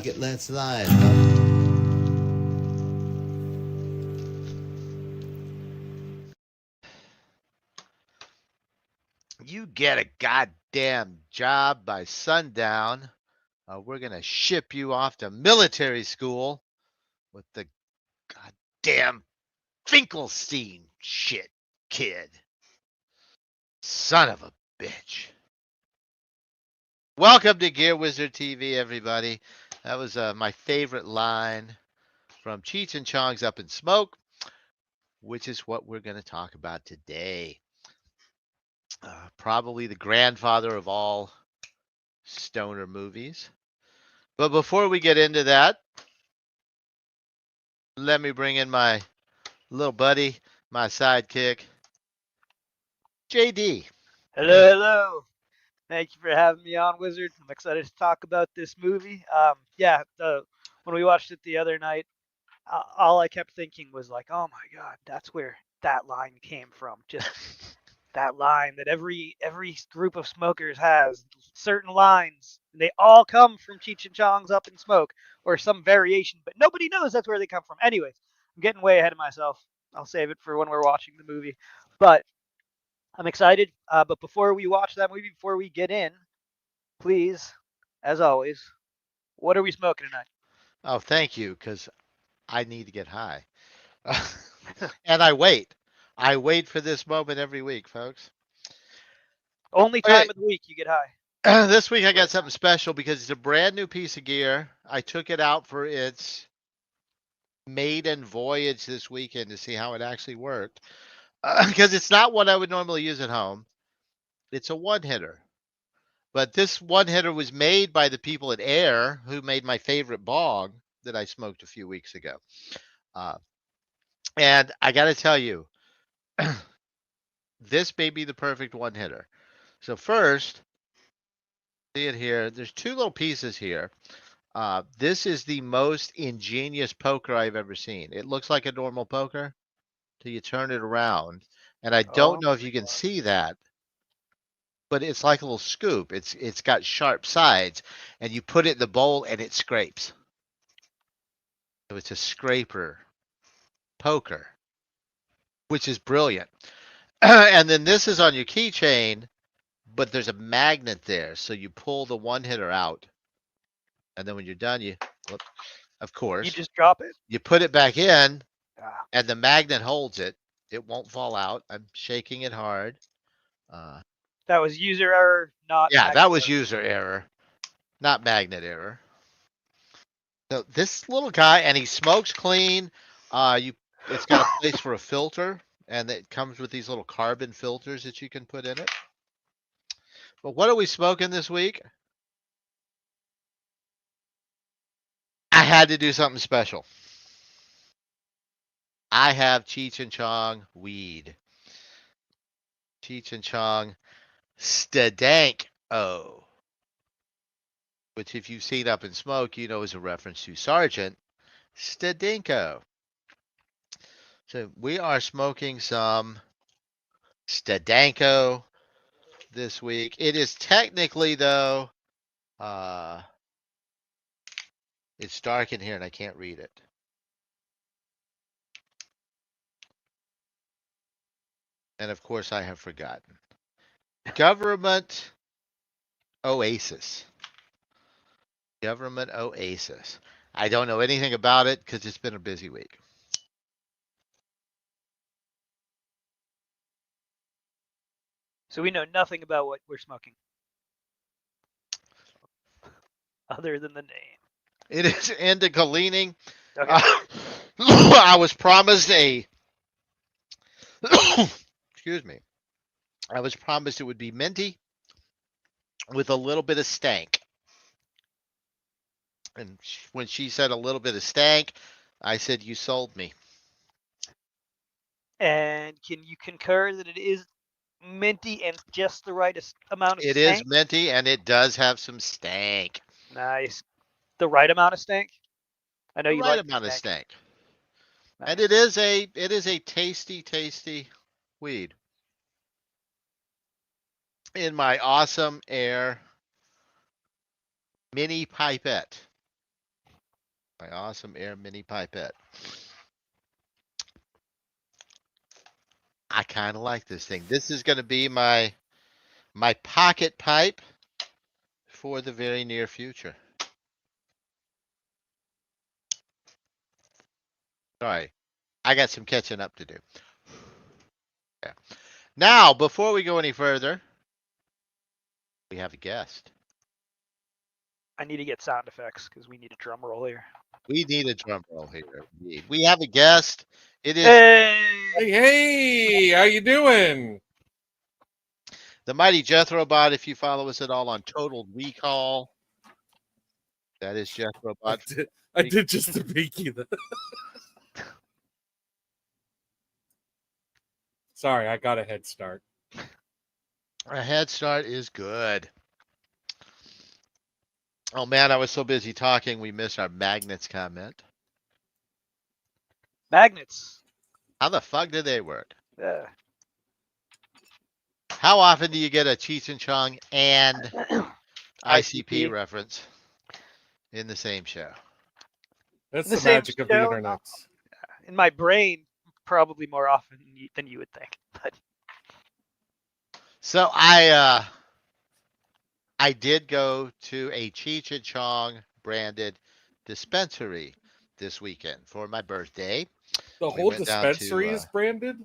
Fuck it, let's live. You get a goddamn job by sundown. We're going to ship you off to military school with the goddamn Finkelstein shit, kid. Son of a bitch. Welcome to Gear Wizard TV, everybody. That was my favorite line from Cheech and Chong's Up in Smoke, which is what we're going to talk about today. Probably the grandfather of all stoner movies. But before we get into that, let me bring in my little buddy, my sidekick, JD. Hello, hello. Thank you for having me on, Wizard. I'm excited to talk about this movie. When we watched it the other night, all I kept thinking was like, "Oh my God, that's where that line came from." Just that line that every group of smokers has certain lines, and they all come from Cheech and Chong's Up in Smoke or some variation, but nobody knows that's where they come from. Anyways, I'm getting way ahead of myself. I'll save it for when we're watching the movie, but I'm excited. But before we watch that movie, before we get in, please, as always, what are we smoking tonight? Oh, thank you, because I need to get high. And I wait. I wait for this moment every week, folks. Only Okay, time of the week you get high. this week I got something special because it's a brand new piece of gear. I took it out for its maiden voyage this weekend to see how it actually worked. Because it's not what I would normally use at home. It's a one hitter. But this one hitter was made by the people at Air who made my favorite bong that I smoked a few weeks ago. Uh, and I got to tell you, this may be the perfect one hitter. So, first, see it here. There's two little pieces here. This is the most ingenious poker I've ever seen. It looks like a normal poker till you turn it around. And I don't Oh know if my you can God. see that, but it's like a little scoop. It's got sharp sides, and you put it in the bowl and it scrapes. So it's a scraper poker, which is brilliant. And then this is on your keychain, but there's a magnet there, so you pull the one hitter out, and then when you're done, of You course, just drop it? you put it back in, Ah, and the magnet holds it. It won't fall out. I'm shaking it hard. Uh, that was user error, not yeah, magnet that was error. user error, not magnet error. So this little guy, and he smokes clean. It's got a place for a filter, and it comes with these little carbon filters that you can put in it. But what are we smoking this week? I had to do something special. I have Cheech and Chong weed. Cheech and Chong Stadank O, which if you've seen Up in Smoke, you know is a reference to Sergeant Stadinko. So we are smoking some Stadanko this week. It is technically though, uh, it's dark in here and I can't read it. And of course I have forgotten. Government Oasis. Government Oasis. I don't know anything about it because it's been a busy week. So we know nothing about what we're smoking other than the name. It is indica leaning. Okay. Uh, I was promised a. Excuse me. I was promised it would be minty with a little bit of stank. And when she said a little bit of stank, I said, "You sold me." And can you concur that it is minty and just the right amount of It is stank? minty and it does have some stank. Nice. The right amount of stank? I know The you right like the amount of stank. stank. And Nice. it is a tasty weed. In my awesome air mini pipette. My awesome air mini pipette. I kind of like this thing. This is going to be my pocket pipe for the very near future. Sorry, I got some catching up to do. Yeah. Now, before we go any further, we have a guest. I need to get sound effects because we need a drum roll here. We need a drum roll here. Indeed. We have a guest. It is Hey! Hey, how you doing? the mighty Jethro Bot. If you follow us at all on Total Recall, that is Jethro Bot. I did just a peeky. Sorry, I got a head start. A head start is good. Oh man, I was so busy talking, we missed our magnets comment. Magnets. How the fuck did they work? Yeah. How often do you get a Cheech and Chong and ICP ICP. reference in the same show? That's The the same magic of the show? internet. In my brain, probably more often than you would think. But So I did go to a Cheech and Chong branded dispensary this weekend for my birthday. The We whole went down dispensary to is branded?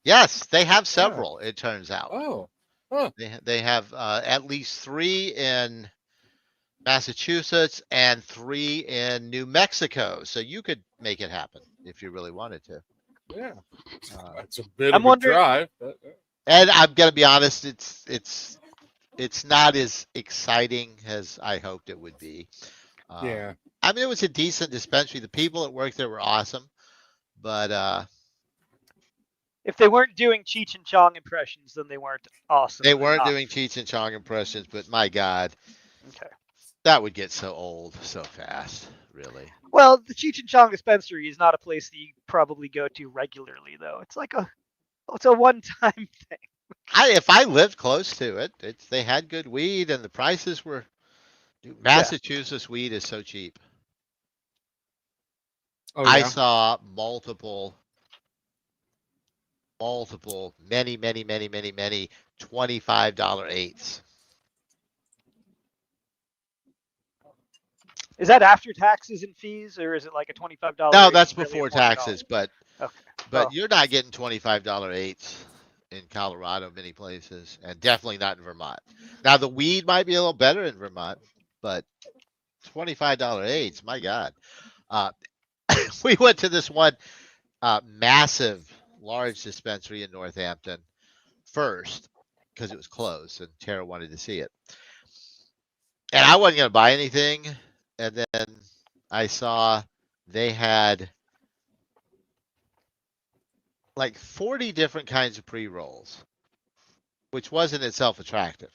yes, they have several. It turns out Oh. Huh. they have at least 3 in Massachusetts and 3 in New Mexico. So you could make it happen if you really wanted to. Yeah. Uh, It's a bit I'm of a wondering- drive. But, and I'm gonna be honest, it's not as exciting as I hoped it would be. yeah. I mean, it was a decent dispensary. The people that worked there were awesome, but if they weren't doing Cheech and Chong impressions, then they weren't awesome. they weren't enough. doing Cheech and Chong impressions. But my God, Okay. that would get so old so fast. Really. Well, the Cheech and Chong dispensary is not a place that you probably go to regularly, though. It's like it's a one-time thing. If I lived close to it, they had good weed and the prices were. Massachusetts weed is so cheap. Oh, I yeah. saw multiple, many $25 eighths. Is that after taxes and fees, or is it like a $25? No, that's really before $40? taxes, but Okay. but Oh. you're not getting $25 eighths in Colorado, many places, and definitely not in Vermont. Now the weed might be a little better in Vermont, but $25 eighths, my God. We went to this one massive, large dispensary in Northampton first because it was closed and Tara wanted to see it. And I wasn't going to buy anything. And then I saw they had like 40 different kinds of pre rolls, which wasn't itself attractive.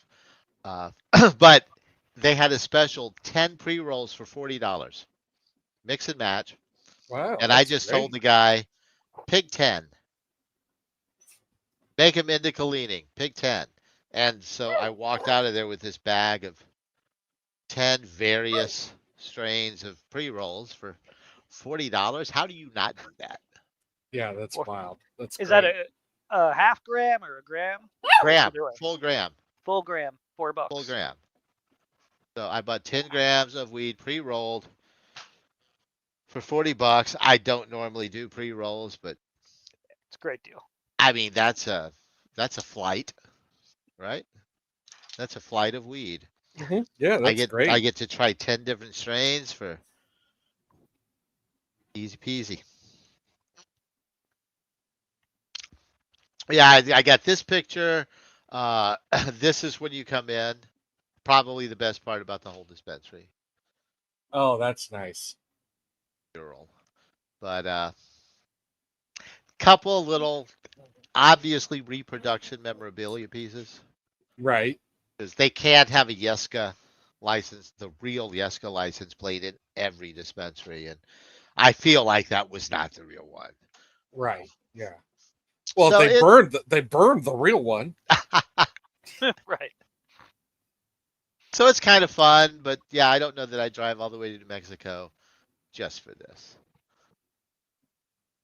But they had a special 10 pre rolls for $40, mix and match. Wow. And I just told the guy, pick 10, make them into cleaning, pick 10. And so I walked out of there with this bag of 10 various strains of pre rolls for $40. How do you not do that? Yeah, that's wild. That's Is great. that a half gram or a gram? Gram, Either way. full gram, Full gram, $4. full gram. So I bought 10 grams of weed pre rolled for $40. I don't normally do pre rolls, but It's a great deal. I mean that's a flight, right? That's a flight of weed. Yeah, that's great. I get to try 10 different strains for easy peasy. Yeah, I got this picture. This is when you come in. Probably the best part about the whole dispensary. Oh, that's nice. Girl. But couple little obviously reproduction memorabilia pieces. Right. Because they can't have a Yeska license, the real Yeska license plate in every dispensary. And I feel like that was not the real one. Right. Yeah. Well, So they burned the real one. Right. So it's kind of fun, but yeah, I don't know that I drive all the way to New Mexico just for this.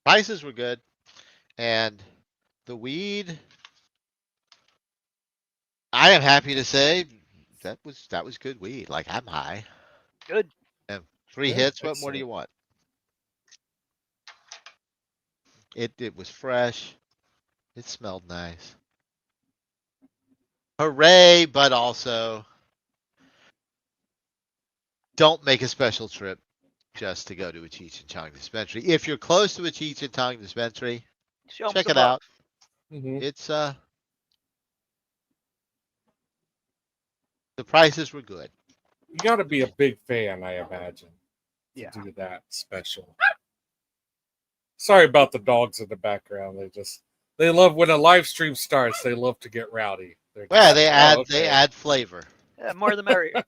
Prices were good, and the weed, I am happy to say that was good weed. Like, I'm high. Good. And 3 Yeah, hits. What more do excellent. you want? It was fresh. It smelled nice. Hooray! But also, don't make a special trip just to go to a Cheech and Chong dispensary. If you're close to a Cheech and Chong dispensary, Show 'em check some it love. out. Mhm. It's the prices were good. You got to be a big fan, I imagine, to Yeah. do that special. Sorry about the dogs in the background. They love when a live stream starts. They love to get rowdy. They're Well, just, they okay. add flavor. Yeah, more the merrier.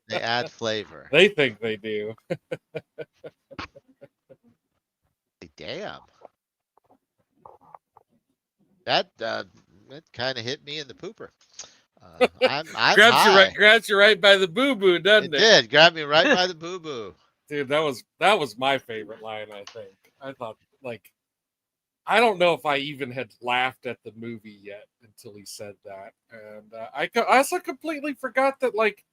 They add flavor. They think they do. Damn. That kind of hit me in the pooper. I'm high. grabs you right by the boo boo, doesn't It it? did. Grab me right by the boo boo. Dude, that was my favorite line. I think I thought, like, I don't know if I even had laughed at the movie yet until he said that, and I also completely forgot that, like,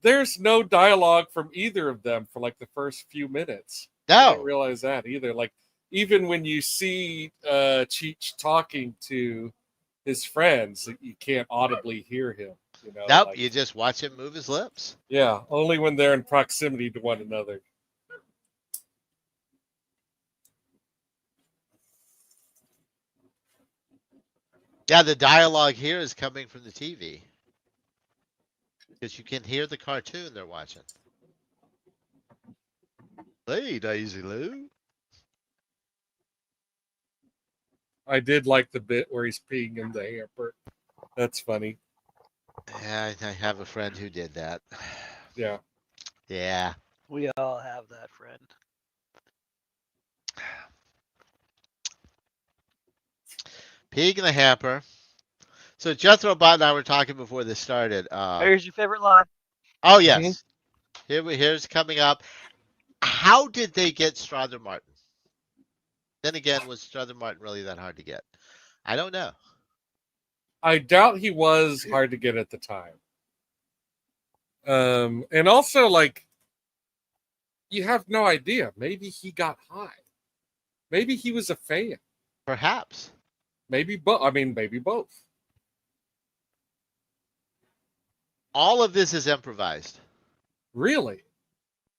there's no dialogue from either of them for like the first few minutes. I didn't No. realize that either. Like, even when you see Cheech talking to his friends, you can't audibly hear him. You know, Nope. like, You just watch him move his lips. yeah, only when they're in proximity to one another. Yeah, the dialogue here is coming from the TV. Because you can hear the cartoon they're watching. Hey, Daisy Lou. I did like the bit where he's peeing in the hamper. That's funny. Yeah, I have a friend who did that. Yeah. Yeah. We all have that friend. Peeing in the hamper. So Jethro Bot and I were talking before this started. Here's your favorite line. Oh yes. Here's coming up. How did they get Strother Martin? Then again, was Strother Martin really that hard to get? I don't know. I doubt he was hard to get at the time. And also, like, you have no idea. Maybe he got high. Maybe he was a fan. Perhaps. Maybe both. I mean, maybe both. All of this is improvised. Really?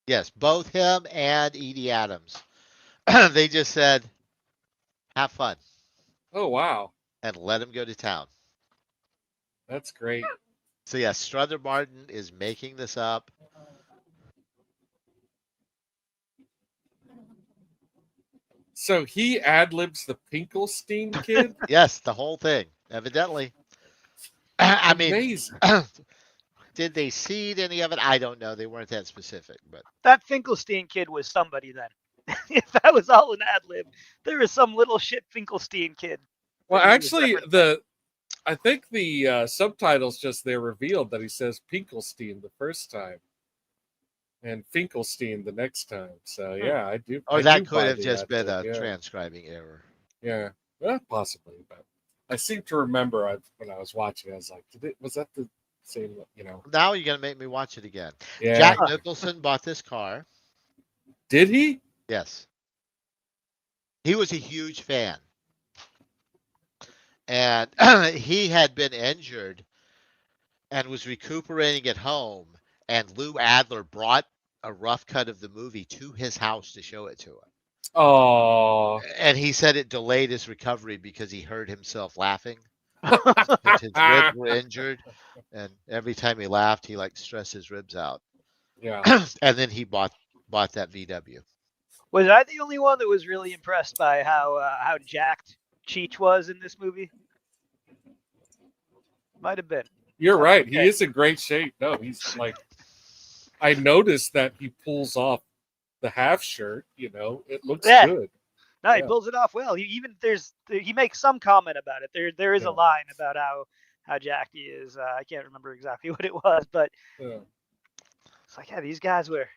Yes, both him and Edie Adams. They just said, have fun. Oh, wow. And let him go to town. That's great. So yes, Strother Martin is making this up. So he ad-libs the Finkelstein kid? Yes, the whole thing, evidently. I mean, Amazing. did they seed any of it? I don't know. They weren't that specific, but That Finkelstein kid was somebody then. If that was all an ad lib, there was some little shit Finkelstein kid. Well, that he was actually, referencing. I think the subtitles just there revealed that he says Finkelstein the first time and Finkelstein the next time. So yeah, I do. or I that do could buy have the just been a ad-lib, yeah. transcribing error. Yeah, well, possibly, but I seem to remember when I was watching, I was like, was that the same? You know? Now you're gonna make me watch it again. Yeah. Jack Nicholson bought this car. Did he? Yes. He was a huge fan. And he had been injured and was recuperating at home. And Lou Adler brought a rough cut of the movie to his house to show it to him. Oh. And he said it delayed his recovery because he heard himself laughing. His ribs were injured. And every time he laughed, he like stressed his ribs out. Yeah. And then he bought that VW. Was I the only one that was really impressed by how jacked Cheech was in this movie? Might have been. You're right. Okay. He is in great shape. No, he's like, I noticed that he pulls off the half shirt. You know, it looks good. No, he pulls it off well. He makes some comment about it. There is a line about how jacked he is. I can't remember exactly what it was, but it's like, yeah, these guys were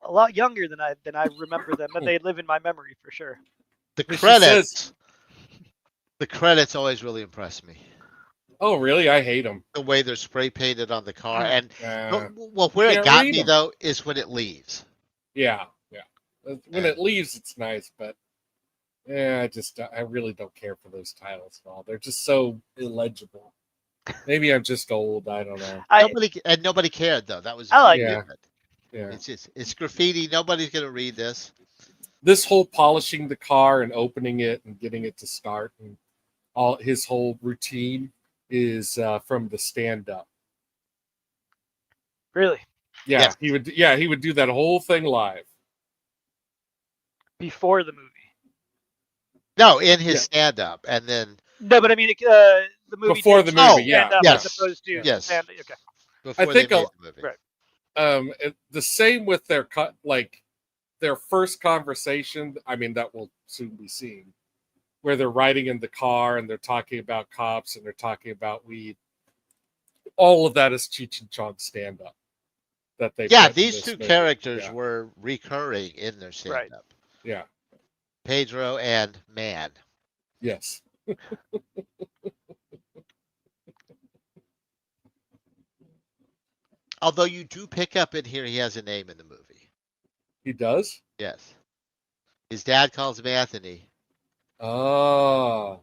a lot younger than I remember them, but they live in my memory for sure. The She says- credits always really impress me. Oh, really? I hate them. The way they're spray painted on the car, and where it can't got read me 'em. though is when it leaves. Yeah. When And- it leaves, it's nice, but yeah, I really don't care for those titles at all. They're just so illegible. Maybe I'm just old. I don't know. Nobody cared though. That was I like really it. good. Yeah. It's graffiti. Nobody's gonna read this. This whole polishing the car and opening it and getting it to start and all his whole routine is from the Stand-Up. Really? Yeah, Yes. he would do that whole thing live. Before the movie. No, in his stand-up, and then No, but I mean the movie Before the movie, yeah. stand-up Yes. as opposed to Yes. stand. Okay. before think they made I'll- the movie. Right. The same with their their first conversation. I mean, that will soon be seen, where they're riding in the car and they're talking about cops and they're talking about weed. All of that is Cheech and Chong Stand-Up. That they Yeah, put in these this two movie. characters Yeah. were recurring in their stand-up. Yeah. Pedro and Man. Yes. Although you do pick up in here, he has a name in the movie. He does. Yes. His dad calls him Anthony, Oh.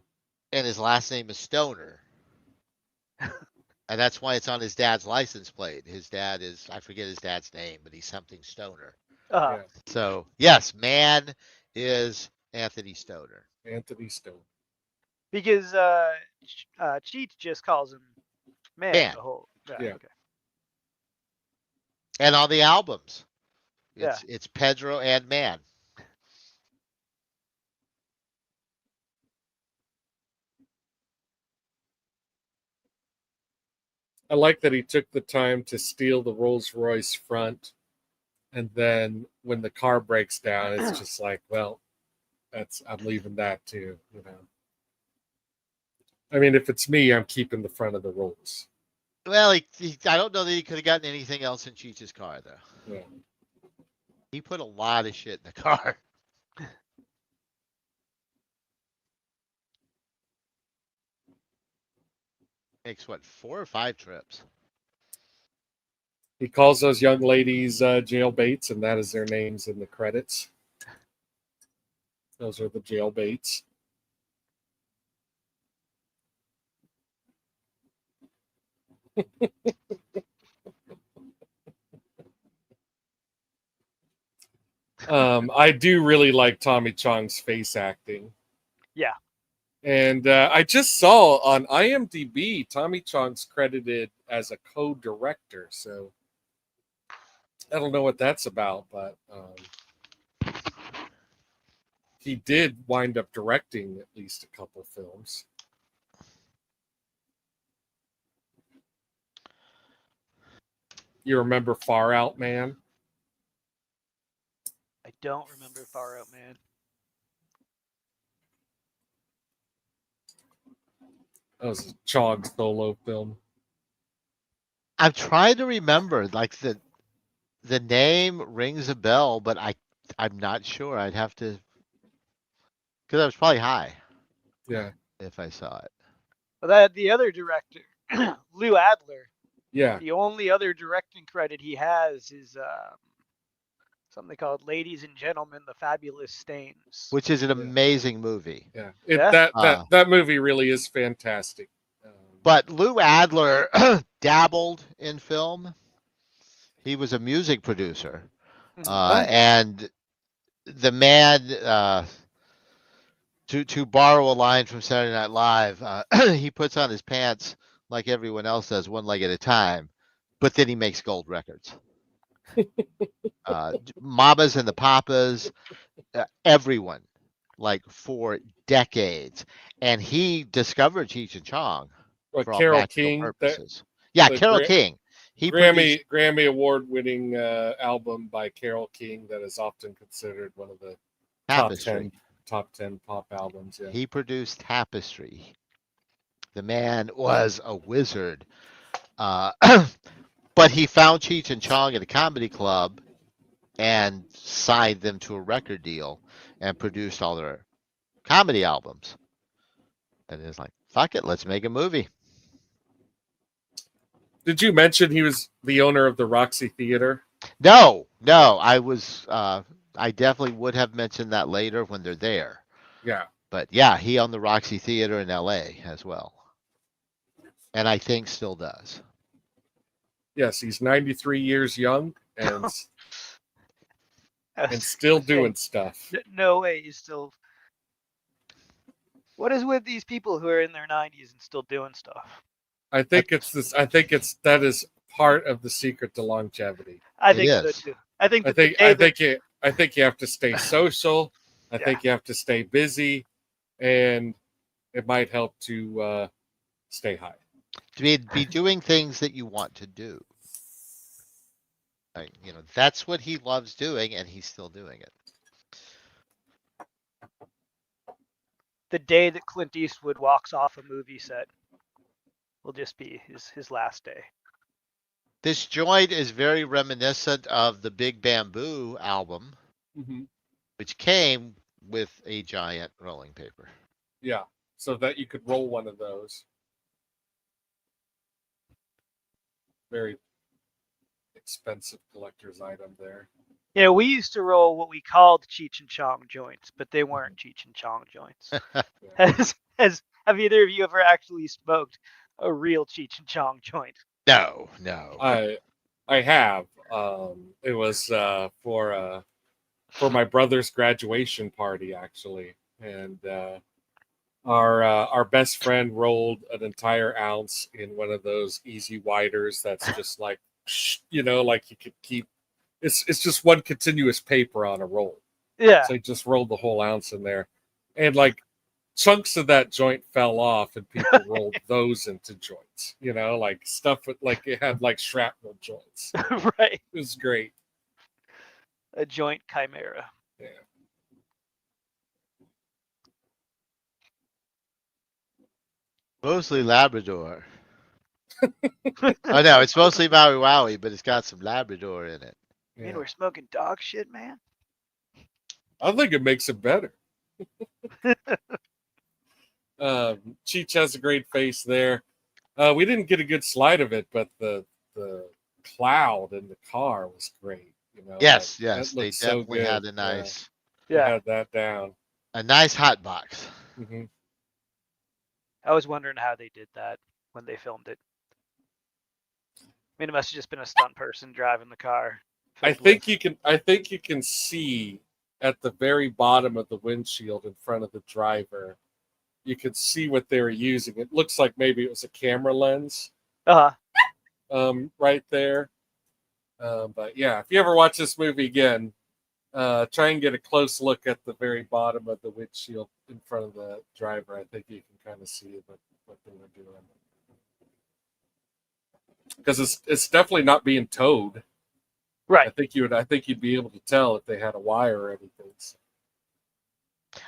and his last name is Stoner. And that's why it's on his dad's license plate. His dad is, I forget his dad's name, but he's something Stoner. Uh-huh. Yeah. So, yes, Man is Anthony Stoner. Anthony Stone. Because Cheech just calls him Man. Man. The whole. Yeah. Okay. And on the albums, it's Pedro and Man. I like that he took the time to steal the Rolls Royce front, and then when the car breaks down, it's just like, well, I'm leaving that too. You know. I mean, if it's me, I'm keeping the front of the Rolls. Well, I don't know that he could have gotten anything else in Cheech's car, though. Yeah. He put a lot of shit in the car. Makes what, 4 or 5 trips? He calls those young ladies jailbaits, and that is their names in the credits. Those are the jailbaits. I do really like Tommy Chong's face acting. Yeah. And I just saw on IMDb, Tommy Chong's credited as a co-director. So I don't know what that's about, but he did wind up directing at least a couple films. You remember Far Out Man? I don't remember Far Out Man. That was a Chong solo film. I'm trying to remember, like the name rings a bell, but I'm not sure. I'd have to, because I was probably high. Yeah. If I saw it. Well, the other director, Lou Adler. Yeah. The only other directing credit he has is something called "Ladies and Gentlemen: The Fabulous Stains," Which is an amazing movie. Yeah. Yeah? That movie really is fantastic. But Lou Adler dabbled in film. He was a music producer. And the man, to borrow a line from Saturday Night Live, he puts on his pants like everyone else does, one leg at a time, but then he makes gold records. Mamas and the Papas, everyone, like for decades. And he discovered Cheech and Chong for all Carole practical King, purposes. Carole King. He Grammy Award-winning album by Carole King that is often considered one of the top 10 pop albums. Yeah. He produced Tapestry. The man was a wizard. But he found Cheech and Chong at a comedy club and signed them to a record deal and produced all their comedy albums. And it's like, fuck it, let's make a movie. Did you mention he was the owner of the Roxy Theater? No, I definitely would have mentioned that later when they're there. Yeah. But yeah, he owned the Roxy Theater in LA as well. And I think still does. Yes, he's 93 years young and still doing stuff. No way, he's still. What is with these people who are in their 90s and still doing stuff? I think that is part of the secret to longevity. I think so too. I think you have to stay social. I think you have to stay busy, and it might help to stay high. To be doing things that you want to do. That's what he loves doing, and he's still doing it. The day that Clint Eastwood walks off a movie set will just be his last day. This joint is very reminiscent of the Big Bamboo album, which came with a giant rolling paper. Yeah, so that you could roll one of those. Very expensive collector's item there. Yeah, we used to roll what we called Cheech and Chong joints, but they weren't Cheech and Chong joints. Have either of you ever actually smoked a real Cheech and Chong joint? No. I have. It was for my brother's graduation party, actually, and our best friend rolled an entire ounce in one of those easy widers. That's just like, like you could keep. It's just one continuous paper on a roll. Yeah. So he just rolled the whole ounce in there, and like chunks of that joint fell off, and people rolled those into joints. Like stuff with like it had like shrapnel joints. Right. It was great. A joint chimera. Yeah. Mostly Labrador. Oh no, it's mostly Maui Wowie, but it's got some Labrador in it. You mean we're smoking dog shit, man? I think it makes it better. Cheech has a great face there. We didn't get a good slide of it, but the cloud in the car was great. Yes, that they definitely had a nice. Had that down. A nice hot box. Mm-hmm. I was wondering how they did that when they filmed it. I mean, it must have just been a stunt person driving the car. I think you can see at the very bottom of the windshield in front of the driver. You could see what they were using. It looks like maybe it was a camera lens. Right there. But yeah, if you ever watch this movie again, try and get a close look at the very bottom of the windshield in front of the driver. I think you can kind of see what they were doing. Because it's definitely not being towed. Right. I think you'd be able to tell if they had a wire or anything. So.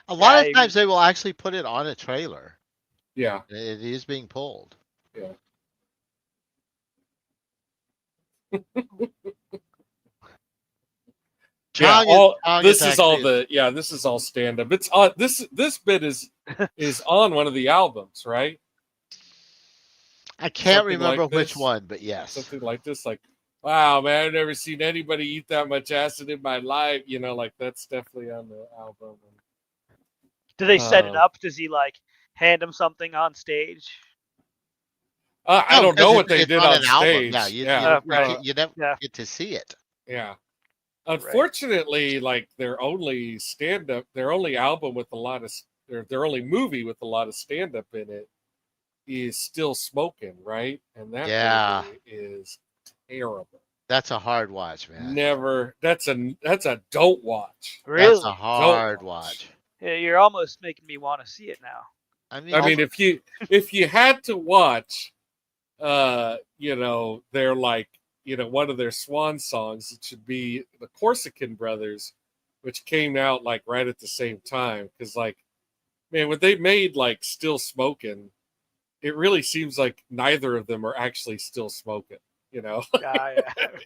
A lot of times they will actually put it on a trailer. Yeah. It is being pulled. Yeah. This is all stand-up. It's on this bit is on one of the albums, right? I can't remember which one, but yes. Something like this, like, wow, man, I've never seen anybody eat that much acid in my life. Like that's definitely on the album. Do they set it up? Does he like hand him something on stage? I don't know what they did on stage. Yeah, you never get to see it. Yeah. Unfortunately, like their only album with a lot of their only movie with a lot of stand-up in it is Still Smoking, right? And that movie is terrible. That's a hard watch, man. That's a don't watch. Really? That's a hard watch. Yeah, you're almost making me want to see it now. I mean, if you had to watch, they're like, one of their swan songs, it should be the Corsican Brothers, which came out like right at the same time. Because like, man, when they made like Still Smoking, it really seems like neither of them are actually still smoking. you know, Yeah.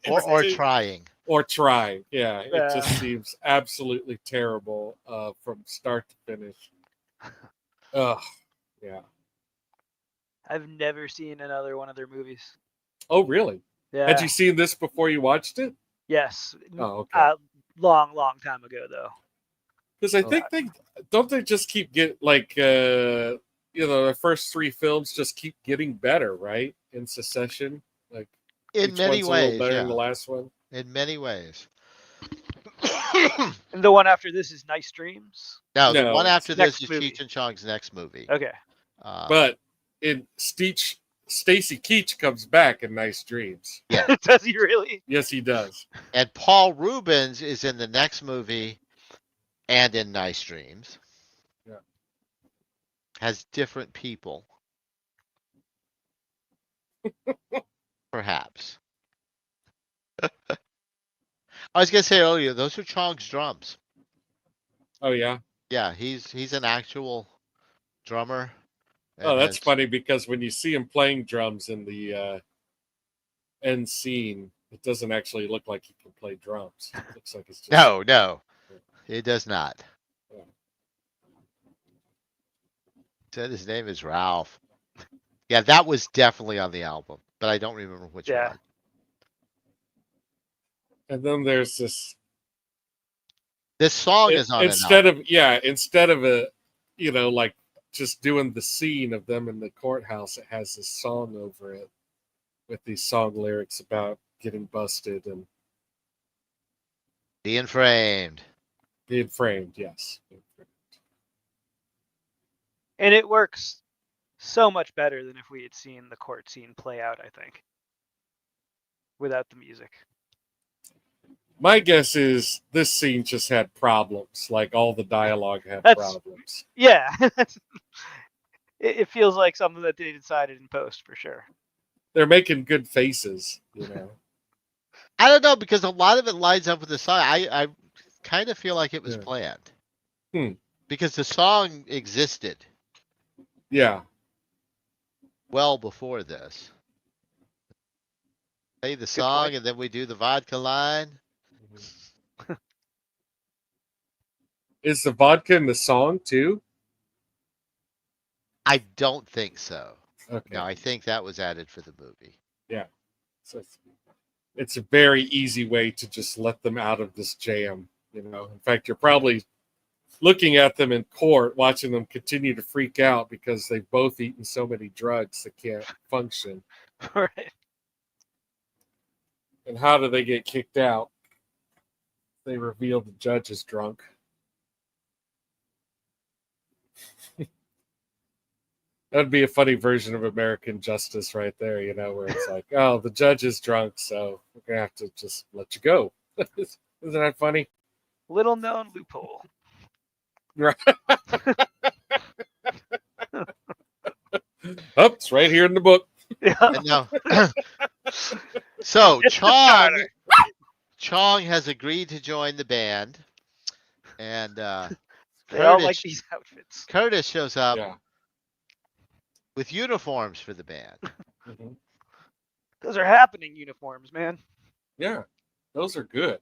or trying. or trying. Yeah, it Yeah. just seems absolutely terrible from start to finish. Ugh, yeah. I've never seen another one of their movies. Oh, really? Yeah. Had you seen this before you watched it? Yes. Oh, okay. Long time ago though. Because I think they just keep the first three films just keep getting better, right? In succession, like In each many one's a little ways, better yeah. than the last one. In many ways. And the one after this is Nice Dreams. No, the No, one it's after this next is movie. Cheech and Chong's next movie. Okay. But in Stacy Keach comes back in Nice Dreams. Yeah. Does he really? Yes, he does. And Paul Rubens is in the next movie and in Nice Dreams. Yeah. Has different people. Perhaps. I was gonna say earlier, those are Chong's drums. Oh yeah. Yeah, he's an actual drummer. Oh, that's has, funny because when you see him playing drums in the end scene, it doesn't actually look like he can play drums. It looks like it's just No, it does not. Yeah. Said his name is Ralph. Yeah, that was definitely on the album, but I don't remember which one. And then there's this. This song is on instead of like just doing the scene of them in the courthouse, it has this song over it with these song lyrics about getting busted and being framed. being framed. Yes. And it works so much better than if we had seen the court scene play out, I think. Without the music. My guess is this scene just had problems, like all the dialogue had problems. Yeah. It feels like something that they decided in post for sure. They're making good faces, you know. I don't know, because a lot of it lines up with the song. I kind of feel like it was planned. Because the song existed. Yeah. Well before this. Play the song and then we do the vodka line. Is the vodka in the song too? I don't think so. Okay. No, I think that was added for the movie. Yeah. So it's a very easy way to just let them out of this jam, you know. In fact, you're probably looking at them in court, watching them continue to freak out because they've both eaten so many drugs they can't function. Right. And how do they get kicked out? They reveal the judge is drunk. That'd be a funny version of American Justice right there, you know, where it's like, oh, the judge is drunk, so we're going to have to just let you go. Isn't that funny? Little known loophole. Right. Oh, it's right here in the book. Yeah. And now, so Chong has agreed to join the band, and They all like these outfits. Curtis shows up Yeah. with uniforms for the band. Mm-hmm. Those are happening uniforms, man. Yeah, those are good.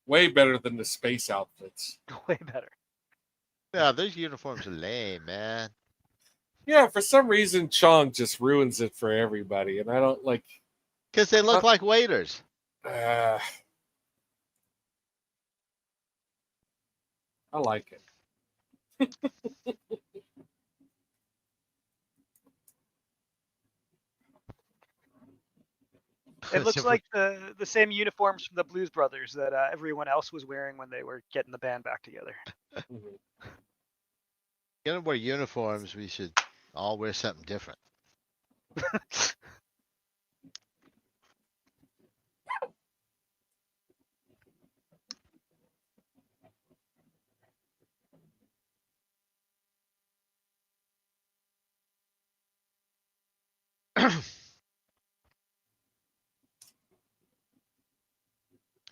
Way better than the space outfits. Way better. Yeah, those uniforms are lame, man. Yeah, for some reason, Chong just ruins it for everybody, and I don't like. Because they look like waiters. I like it. It looks like the same uniforms from the Blues Brothers that everyone else was wearing when they were getting the band back together. Gonna wear uniforms, we should all wear something different.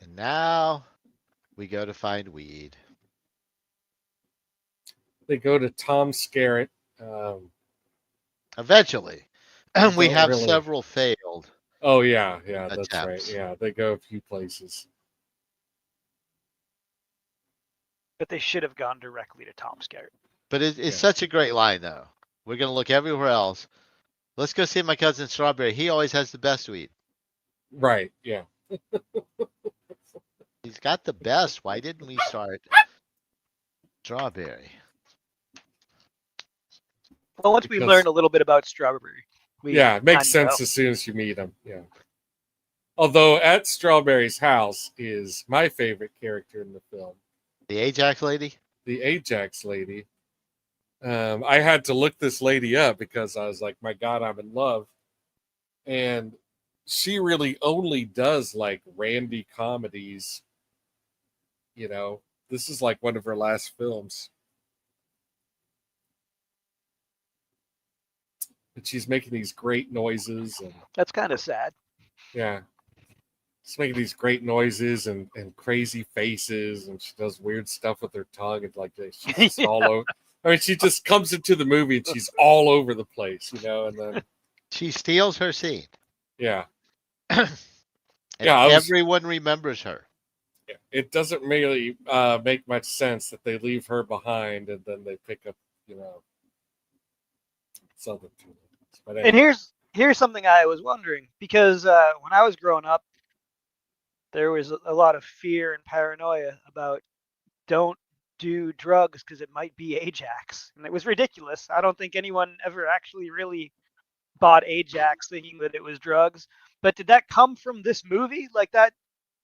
And now we go to find weed. They go to Tom Skerritt. Eventually. We have really. several failed. Oh yeah, that's right. attempts. Yeah, they go a few places. But they should have gone directly to Tom Skerritt. But it's Yeah. such a great line, though. We're going to look everywhere else. Let's go see my cousin Strawberry. He always has the best weed. Right. Yeah. He's got the best. Why didn't we start Strawberry? Well, once we Because- learn a little bit about Strawberry, Yeah, it makes kinda sense know. as soon as you meet him. Yeah. Although at Strawberry's house is my favorite character in the film, The Ajax lady? the Ajax lady. I had to look this lady up because I was like, my God, I'm in love. And she really only does like randy comedies. You know, this is like one of her last films. And she's making these great noises and That's kind of sad. yeah. She's making these great noises and crazy faces, and she does weird stuff with her tongue. And like she's just all over. I mean, she just comes into the movie and she's all over the place, you know. And then She steals her scene. yeah, And Yeah, everyone remembers her. it doesn't really make much sense that they leave her behind and then they pick up, you know, something. But And here's something I was wondering, because when I was growing up, there was a lot of fear and paranoia about don't do drugs because it might be Ajax, and it was ridiculous. I don't think anyone ever actually really bought Ajax thinking that it was drugs. But did that come from this movie, like that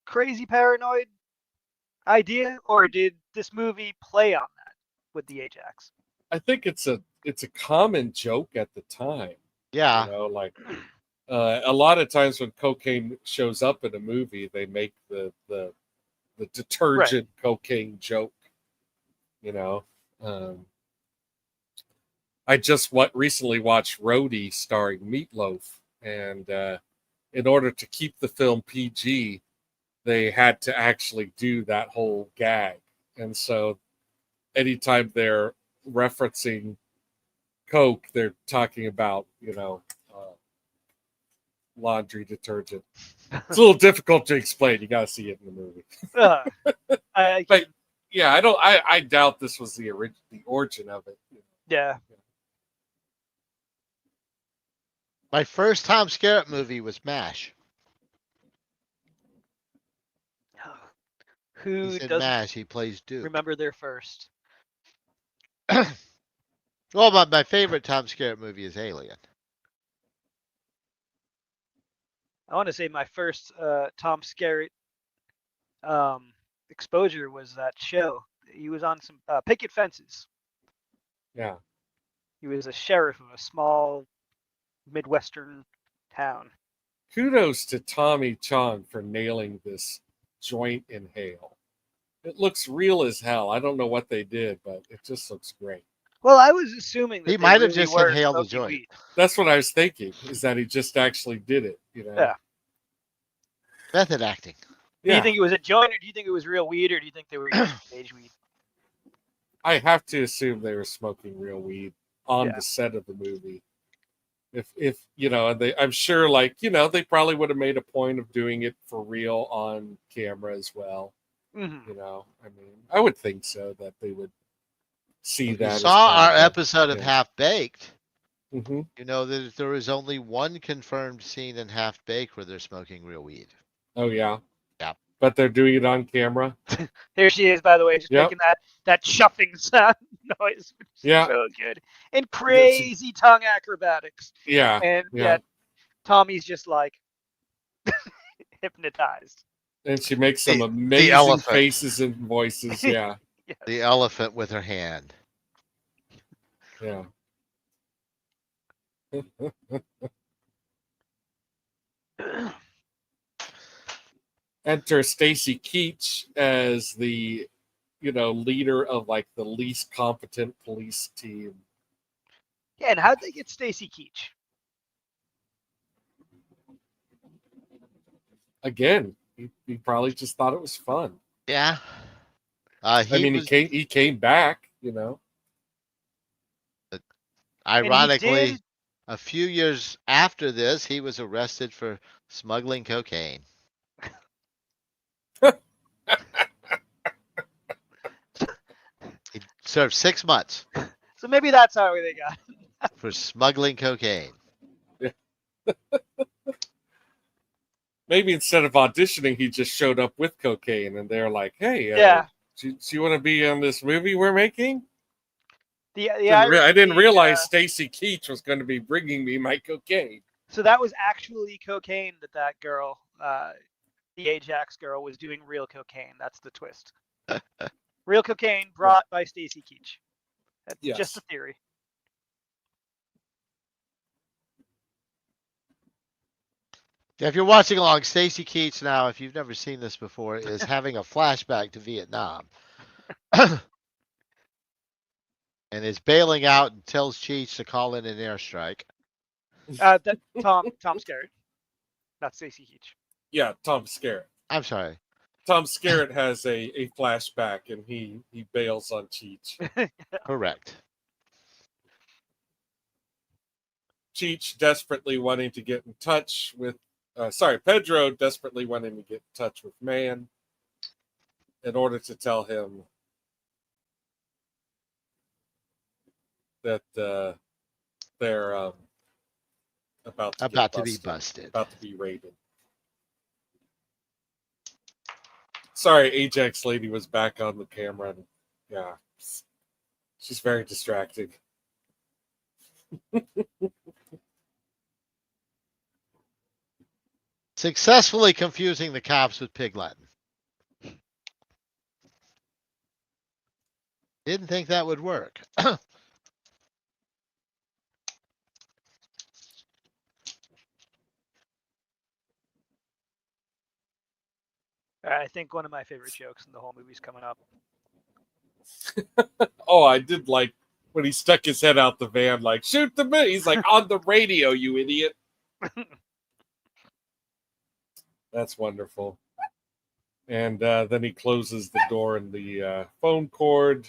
crazy paranoid idea, or did this movie play on that with the Ajax? I think it's a common joke at the time. Yeah. You know, like a lot of times when cocaine shows up in a movie, they make the detergent cocaine joke. You know, I just recently watched Roadie starring Meatloaf, and in order to keep the film PG, they had to actually do that whole gag. And so, anytime they're referencing Coke, they're talking about, you know, laundry detergent. It's a little difficult to explain. You got to see it in the movie. But yeah, I doubt this was the origin of it. Yeah. My first Tom Skerritt movie was MASH. Who He's in doesn't MASH. He plays Duke. remember their first? Well, my favorite Tom Skerritt movie is Alien. I want to say my first Tom Skerritt exposure was that show. He was on some picket fences. Yeah. He was a sheriff of a small Midwestern town. Kudos to Tommy Chong for nailing this joint inhale. It looks real as hell. I don't know what they did, but it just looks great. Well, I was assuming that He they might have really just were inhaled the smoking joint. weed. That's what I was thinking, is that he just actually did it, you know? Yeah. Method acting. Do you think it was a joint, or do you think it was real weed, or do you think they were using stage weed? I have to assume they were smoking real weed on Yeah. the set of the movie. If you know, and I'm sure, like, you know, they probably would have made a point of doing it for real on camera as well. Mm-hmm. You know, I mean, I would think so, that they would see You that. saw our episode of Half Baked. Mm-hmm. You know that there is only one confirmed scene in Half Baked where they're smoking real weed. Oh yeah. Yeah. But they're doing it on camera. There she is, by the way, just Yep. making that chuffing sound noise. Which is Yeah. so good. And crazy tongue acrobatics. Yeah. And Yeah. yet Tommy's just like hypnotized. And she makes some The amazing elephant. faces and voices. Yeah. The elephant with her hand. Yeah. Enter Stacy Keach as the, you know, leader of like the least competent police team. Yeah, and how'd they get Stacy Keach? Again, he probably just thought it was fun. Yeah. He came back, you know. Ironically, A few years after this, he was arrested for smuggling cocaine. He served 6 months So maybe that's how they got it. for smuggling cocaine. Maybe instead of auditioning, he just showed up with cocaine, and they're like, "Hey, Yeah. do you want to be in this movie we're making?" The I didn't irony, realize Stacy Keach was going to be bringing me my cocaine. so that was actually cocaine that girl, the Ajax girl, was doing real cocaine. That's the twist. Real cocaine brought by Stacy Keach. That's just Yes. a theory. If you're watching along, Stacy Keach now, if you've never seen this before, is having a flashback to Vietnam. And is bailing out and tells Cheech to call in an airstrike. That Tom Skerritt, not Stacy Keach. Yeah, Tom Skerritt. I'm sorry. Tom Skerritt has a flashback, and he bails on Cheech. Correct. Cheech desperately wanting to get in touch with, Pedro desperately wanting to get in touch with Man in order to tell him that they're about to be busted. about to be raided. Sorry, Ajax lady was back on the camera. And, yeah, she's very distracting. Successfully confusing the cops with Pig Latin. Didn't think that would work. I think one of my favorite jokes in the whole movie's coming up. Oh, I did like when he stuck his head out the van, like, shoot the man. He's like, on the radio, you idiot. That's wonderful. And then he closes the door in the phone cord.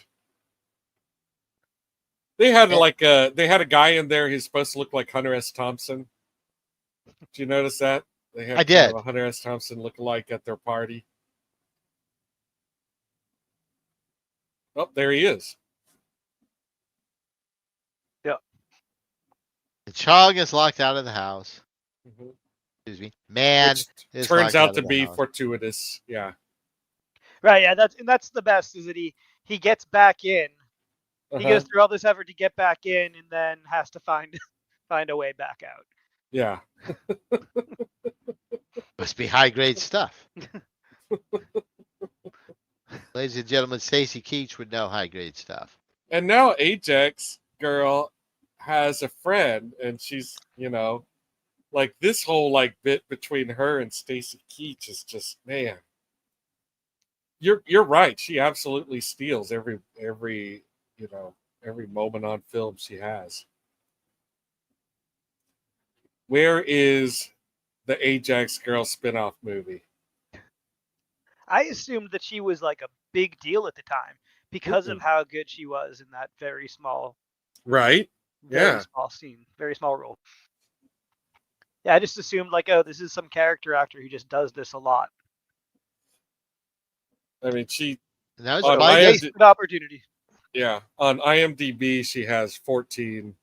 They had a guy in there who's supposed to look like Hunter S. Thompson. Did you notice that? They had I did. a Hunter S. Thompson look-alike at their party. Oh, there he is. Yeah. Chong is locked out of the house. Mm-hmm. Excuse me. Man Which is turns locked out of to the be house. fortuitous. Yeah. Right. Yeah. That's the best. Is that he gets back in. He Uh-huh. goes through all this effort to get back in, and then has to find a way back out. Yeah. Must be high-grade stuff. Ladies and gentlemen, Stacy Keach would know high-grade stuff. And now Ajax girl has a friend, and she's, like this whole like bit between her and Stacy Keach is just, man. You're right. She absolutely steals every moment on film she has. Where is the Ajax girl spinoff movie? I assumed that she was like a big deal at the time because of how good she was in that very small, right? Very small scene, very small role. Yeah, I just assumed like, oh, this is some character actor who just does this a lot. I mean, she That on was wasted opportunity. Yeah, on IMDb she has 14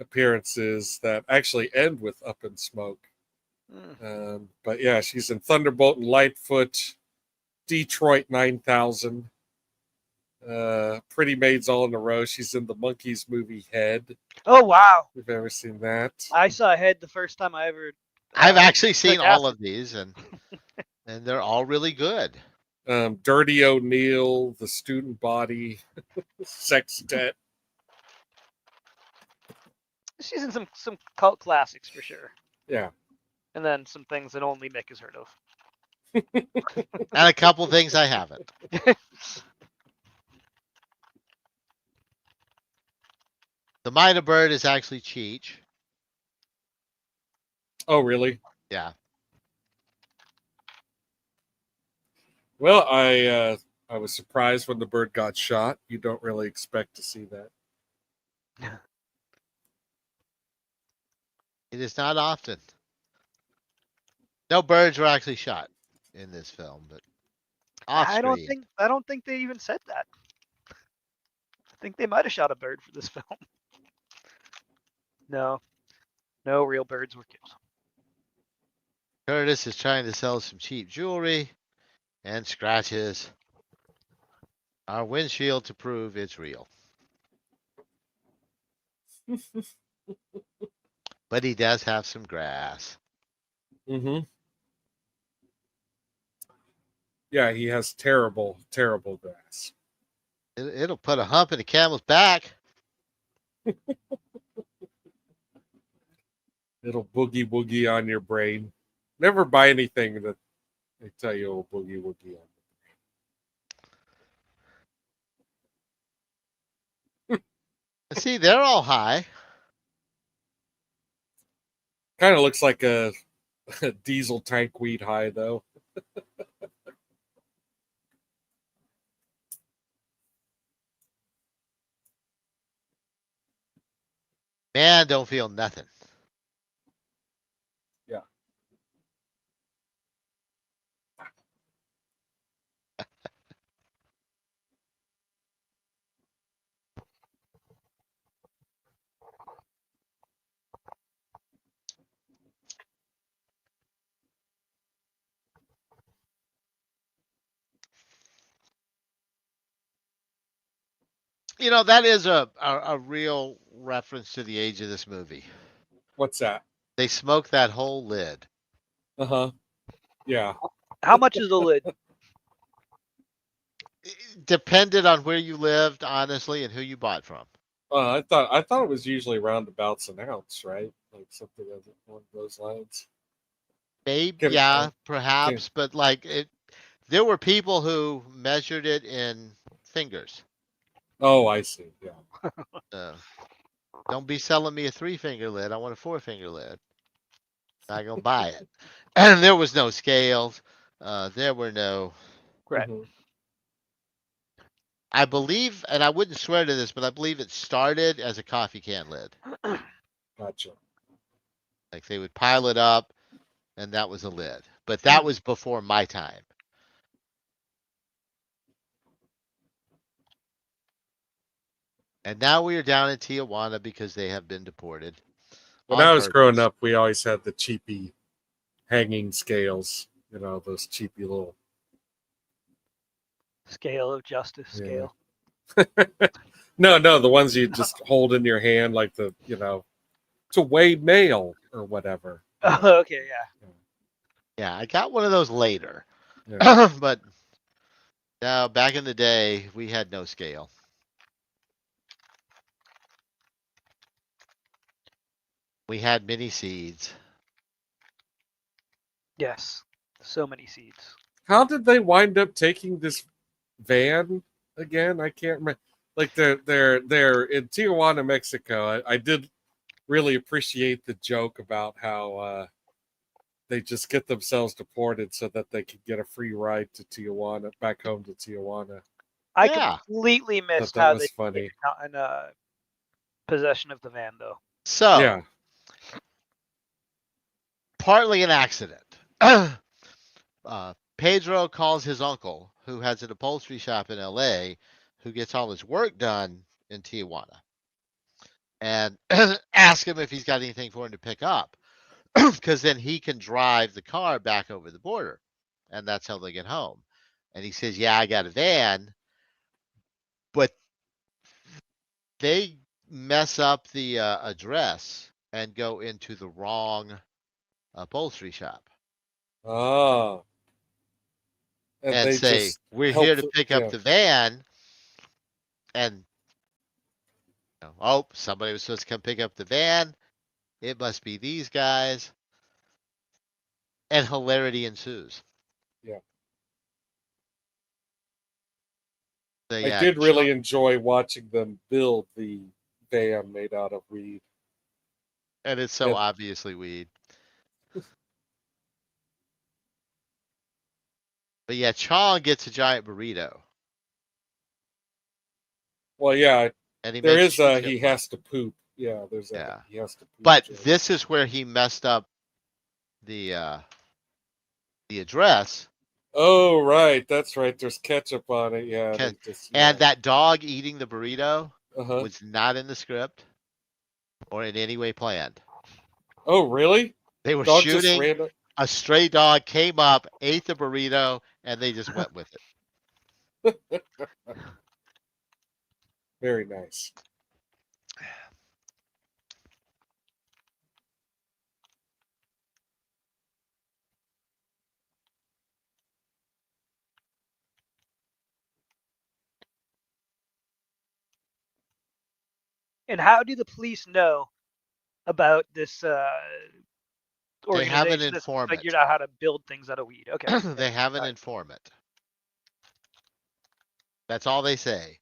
appearances that actually end with Up in Smoke. But yeah, she's in Thunderbolt and Lightfoot, Detroit 9000, Pretty Maids All in a Row. She's in the Monkees movie Head. Oh wow! We've ever seen that? I saw Head the first time I ever. I've actually seen all of these, and they're all really good. Dirty O'Neill, The Student Body, Sextet. She's in some cult classics for sure. Yeah. And then some things that only Mick has heard of. And a couple things I haven't. The Mida Bird is actually Cheech. Oh, really? Yeah. Well, I was surprised when the bird got shot. You don't really expect to see that. It is not often. No birds were actually shot in this film, but off I don't screen. think they even said that. I think they might have shot a bird for this film. No real birds were killed. Curtis is trying to sell some cheap jewelry and scratches our windshield to prove it's real. But he does have some grass. Mm-hmm. Yeah, he has terrible, terrible grass. It'll put a hump in a camel's back. It'll boogie woogie on your brain. Never buy anything that they tell you will boogie woogie on. See, they're all high. Kind of looks like a diesel tank weed high, though. Man, don't feel nothing. Yeah. You know, that is a real reference to the age of this movie. What's that? They smoked that whole lid. Uh-huh. Yeah. How much is the lid? It depended on where you lived, honestly, and who you bought from. I thought it was usually roundabouts an ounce, right? Like something along those lines. Maybe, Can- yeah, uh, perhaps, but like it, there were people who measured it in fingers. Oh, I see. Yeah. Uh, don't be selling me a 3-finger lid. I want a 4-finger lid. Not gonna buy it. And there was no scales. There were no. Right. Mhm. I believe, and I wouldn't swear to this, but I believe it started as a coffee can lid. Gotcha. Like they would pile it up, and that was a lid. But that was before my time. And now we are down in Tijuana because they have been deported. When on I was growing purpose. up, we always had the cheapy hanging scales. You know, those cheapy little. Scale of justice Yeah. scale. No, the ones you just hold in your hand, like the to weigh mail or whatever. Oh, okay, yeah. Yeah, I got one of those later. Yeah. But now, back in the day, we had no scale. We had mini seeds. Yes. So many seeds. How did they wind up taking this van again? I can't remember. Like they're in Tijuana, Mexico. I did really appreciate the joke about how they just get themselves deported so that they could get a free ride to Tijuana, back home to Tijuana. I Yeah. completely missed That how was they funny. got in possession of the van, though. So, Yeah. partly an accident. Pedro calls his uncle, who has an upholstery shop in LA, who gets all his work done in Tijuana, and ask him if he's got anything for him to pick up, because then he can drive the car back over the border, and that's how they get home. And he says, "Yeah, I got a van," but they mess up the address and go into the wrong upholstery shop Oh. And and they say, just "We're here help. to pick up Yeah. the van," and oh, somebody was supposed to come pick up the van. It must be these guys, and hilarity ensues. Yeah. So, I yeah, did really enjoy watching them build the van made out of weed. and it's so It- obviously weed. But yeah, Chong gets a giant burrito, Well, yeah, and he there makes is two he chipmunks. has to poop Yeah, there's that. Yeah. He has to. Poop But joke. this is where he messed up the address. Oh, right. That's right. There's ketchup on it. Yeah. And They just, that dog eating the burrito Uh-huh. was not in the script or in any way planned. Oh, really? They were Dog just shooting. ran up. A stray dog came up, ate the burrito, and they just went with it. Very nice. And how do the police know about this They have an organization that's informant. figured out how to build things out of weed? Okay. They have an informant. That's all they say.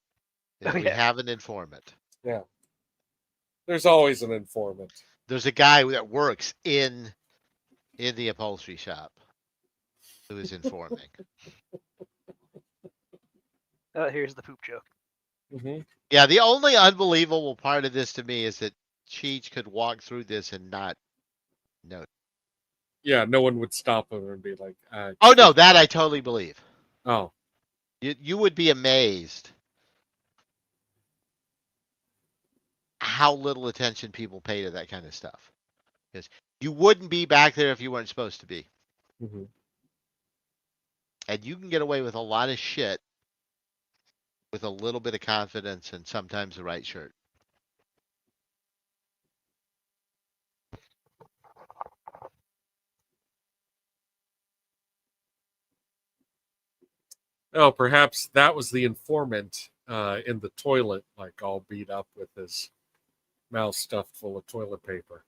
Is we Okay. have an informant. Yeah. There's always an informant. There's a guy that works in the upholstery shop who is informing. Here's the poop joke. Mm-hmm. Yeah, the only unbelievable part of this to me is that Cheech could walk through this and not know. Yeah, no one would stop him and be like, Oh no, that I totally believe. Oh. You would be amazed how little attention people pay to that kind of stuff. Because you wouldn't be back there if you weren't supposed to be. Mm-hmm. And you can get away with a lot of shit with a little bit of confidence and sometimes the right shirt. Oh, perhaps that was the informant in the toilet, like all beat up with his mouth stuffed full of toilet paper.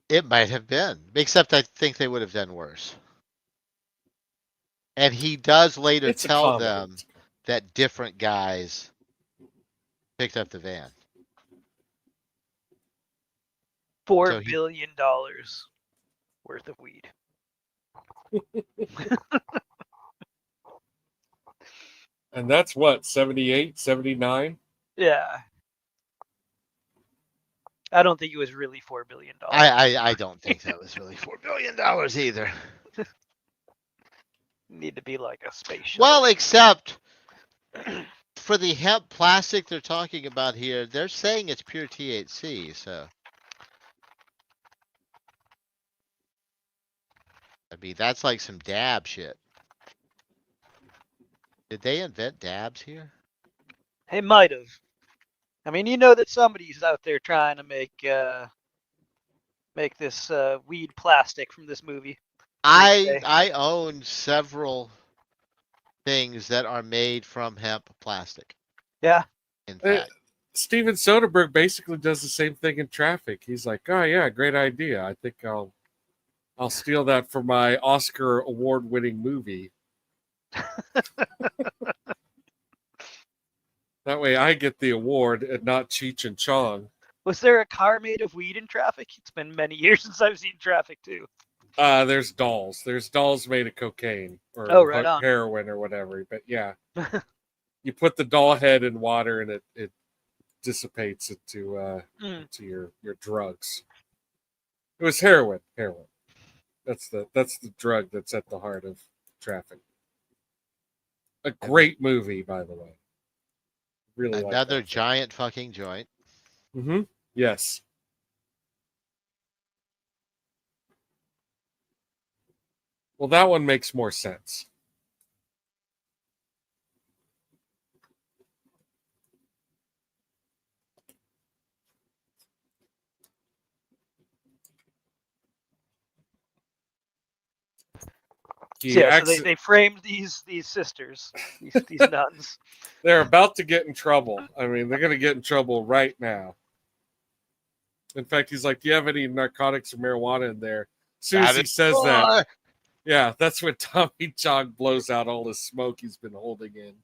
It might have been, except I think they would have done worse. And he does later It's a tell comedy. them that different guys picked up the van. $4 billion worth of weed. And that's what, 78, 79? Yeah. I don't think it was really $4 billion. I don't think that was really $4 billion either. Need to be like a space shuttle. Well, except for the hemp plastic they're talking about here, they're saying it's pure THC, so. I mean, that's like some dab shit. Did they invent dabs here? They might have. I mean, you know that somebody's out there trying to make this weed plastic from this movie. I own several things that are made from hemp plastic. Yeah. In fact, Steven Soderbergh basically does the same thing in Traffic. He's like, "Oh yeah, great idea. I think I'll steal that for my Oscar award-winning movie. That way I get the award and not Cheech and Chong." Was there a car made of weed in Traffic? It's been many years since I've seen Traffic too. There's dolls. There's dolls made of cocaine or right on. heroin or whatever. But yeah, you put the doll head in water and it dissipates into your drugs. It was heroin. Heroin. That's the drug that's at the heart of Traffic. A great movie, by the way. Really another like giant fucking joint. Mm-hmm. Yes. Well, that one makes more sense. So they framed these sisters, these nuns. They're about to get in trouble. I mean, they're going to get in trouble right now. In fact, he's like, "Do you have any narcotics or marijuana in there?" As soon as he says that, yeah, that's when Tommy Chong blows out all the smoke he's been holding in.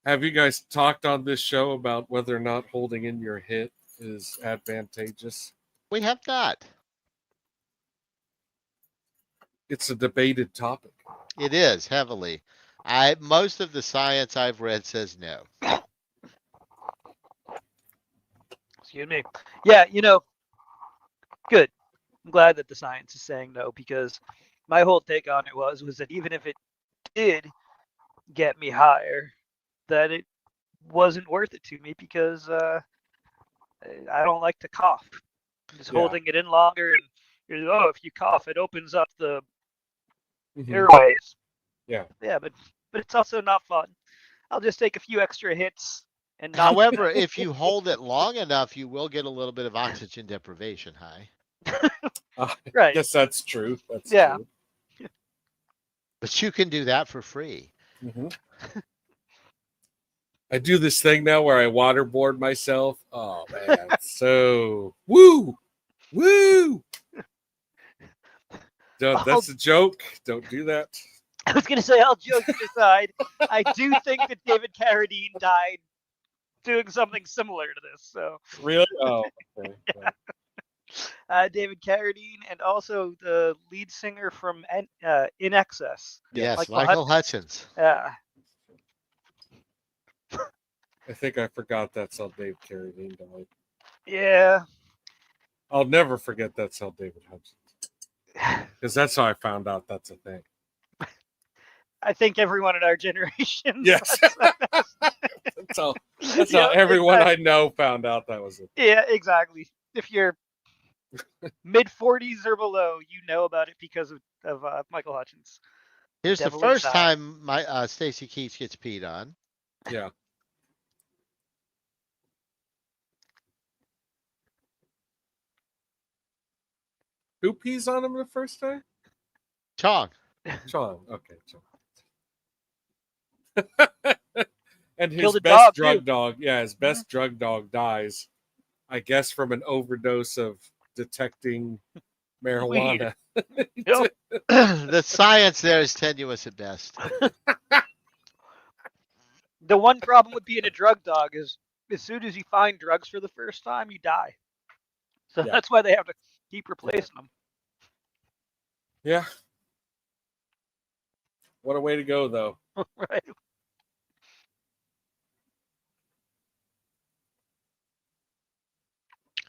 Have you guys talked on this show about whether or not holding in your hit is advantageous? We have not. It's a debated topic. It is heavily. Most of the science I've read says no. Excuse me. Yeah, good. I'm glad that the science is saying no, because my whole take on it was that even if it did get me higher, that it wasn't worth it to me because I don't like to cough. Just Yeah. holding it in longer, and if you cough, it opens up the Mhm. airways. Yeah. Yeah, but it's also not fun. I'll just take a few extra hits and not. However, if you hold it long enough, you will get a little bit of oxygen deprivation high. I Right. guess that's true. That's Yeah. true. But you can do that for free. Mhm. I do this thing now where I waterboard myself. Oh man, so woo. That's a joke. Don't do that. I was gonna say, all jokes aside, I do think that David Carradine died doing something similar to this. So Really? Oh, okay. David Carradine, and also the lead singer from In Excess. Yes, Michael Michael Hutchins. Yeah. I think I forgot that's how Dave Carradine died. Yeah. I'll never forget that's how David Hutchins. Because that's how I found out that's a thing. I think everyone in our generation. Yes. That's how everyone I know found out that was it. Yeah, exactly. If you're mid 40s or below, you know about it because of Michael Hutchins. Here's the Devil first Inside. time my Stacy Keach gets peed on. Yeah. Who pees on him the first time? Chong. Chong. Okay, Chong. And his Killed a best dog, drug too. dog, yeah, his best drug dog dies, I guess, from an overdose of detecting marijuana. Yep. The science there is tenuous at best. The one problem with being a drug dog is as soon as you find drugs for the first time, you die. So Yeah. that's why they have to keep replacing them. Yeah. What a way to go, though. Right.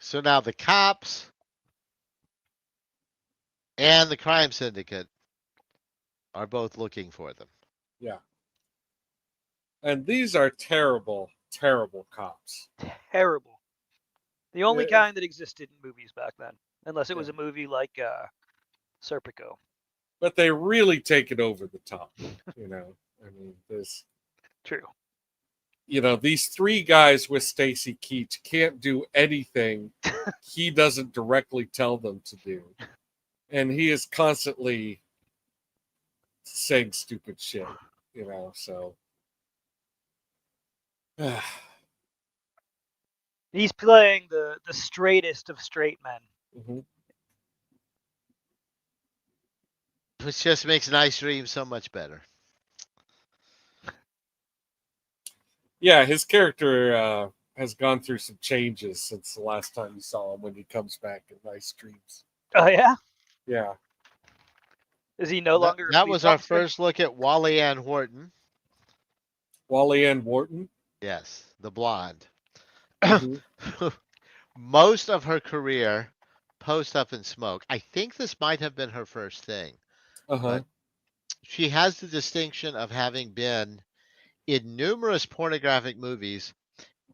So now the cops and the crime syndicate are both looking for them. Yeah. And these are terrible, terrible cops. Terrible. The only Yeah. kind that existed in movies back then, unless it was a movie like Serpico. But they really take it over the top. You know, I mean, this. True. You know, these three guys with Stacy Keach can't do anything he doesn't directly tell them to do. And he is constantly saying stupid shit, you know, so. He's playing the straightest of straight men. Mm-hmm. Which just makes Nice Dreams so much better. Yeah, his character has gone through some changes since the last time you saw him when he comes back in Nice Dreams. Oh yeah. Yeah. Is he no longer? That was our first look at Wally Ann Horton. Wally Ann Wharton. Yes, the blonde. Mm-hmm. Most of her career, post Up in Smoke. I think this might have been her first thing. Uh-huh. But she has the distinction of having been in numerous pornographic movies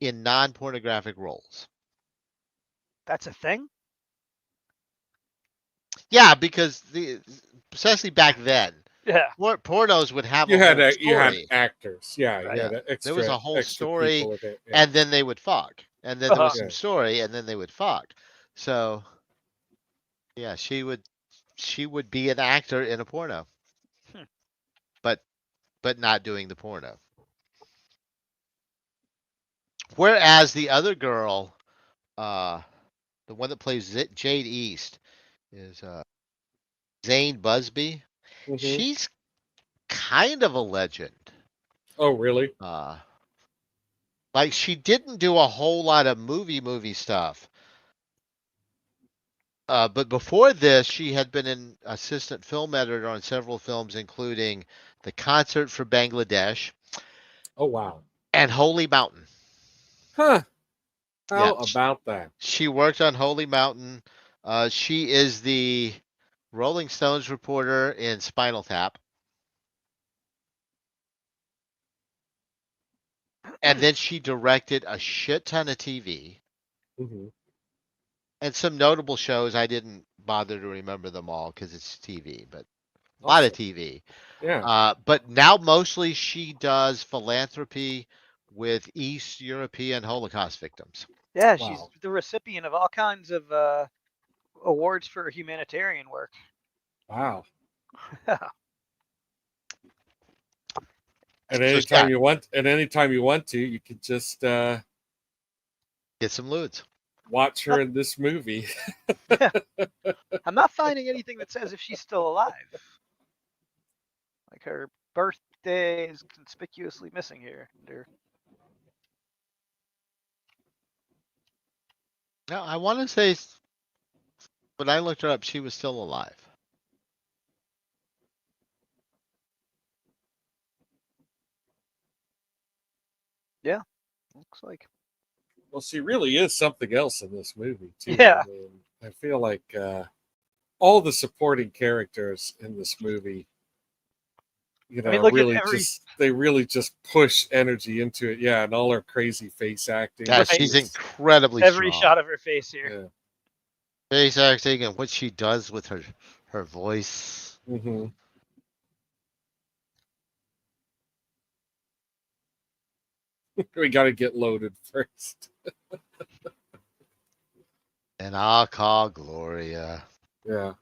in non-pornographic roles. That's a thing? Yeah, because especially back then, Yeah. pornos would have You a had whole you had story. actors. Yeah, you Right. had extra, There was a whole extra story, people with it. Yeah. and then they would fuck. And then there was some story, and then they would fuck. So, yeah, she would be an actor in a porno. But not doing the porno. Whereas the other girl, the one that plays Jade East, is Zane Busby. Mm-hmm. She's kind of a legend. Oh, really? Like she didn't do a whole lot of movie stuff. But before this, she had been an assistant film editor on several films, including The Concert for Bangladesh Oh wow. and Holy Mountain. Huh. Yeah, How about that? she worked on Holy Mountain. She is the Rolling Stones reporter in Spinal Tap. And then she directed a shit ton of TV Hmm. and some notable shows. I didn't bother to remember them all because it's TV, but a lot of Awesome. TV. Yeah. But now mostly she does philanthropy with East European Holocaust victims. Yeah, she's Wow. the recipient of all kinds of awards for humanitarian work. Wow. Yeah, And So yeah, anytime you want to, you could just get some lewds. watch her in this movie. I'm not finding anything that says if she's still alive. Like her birthday is conspicuously missing here. No, I want to say when I looked her up, she was still alive. Yeah, looks like. Well, she really is something else in this movie too. Yeah. I mean, I feel like all the supporting characters in this movie, I mean, look at they really just push energy into it. Yeah, and all her crazy face acting. Yeah, Right. she's It's- incredibly every strong. shot of her face here. yeah. Face acting and what she does with her voice. Hmm. We got to get loaded first. And I'll call Gloria. Yeah.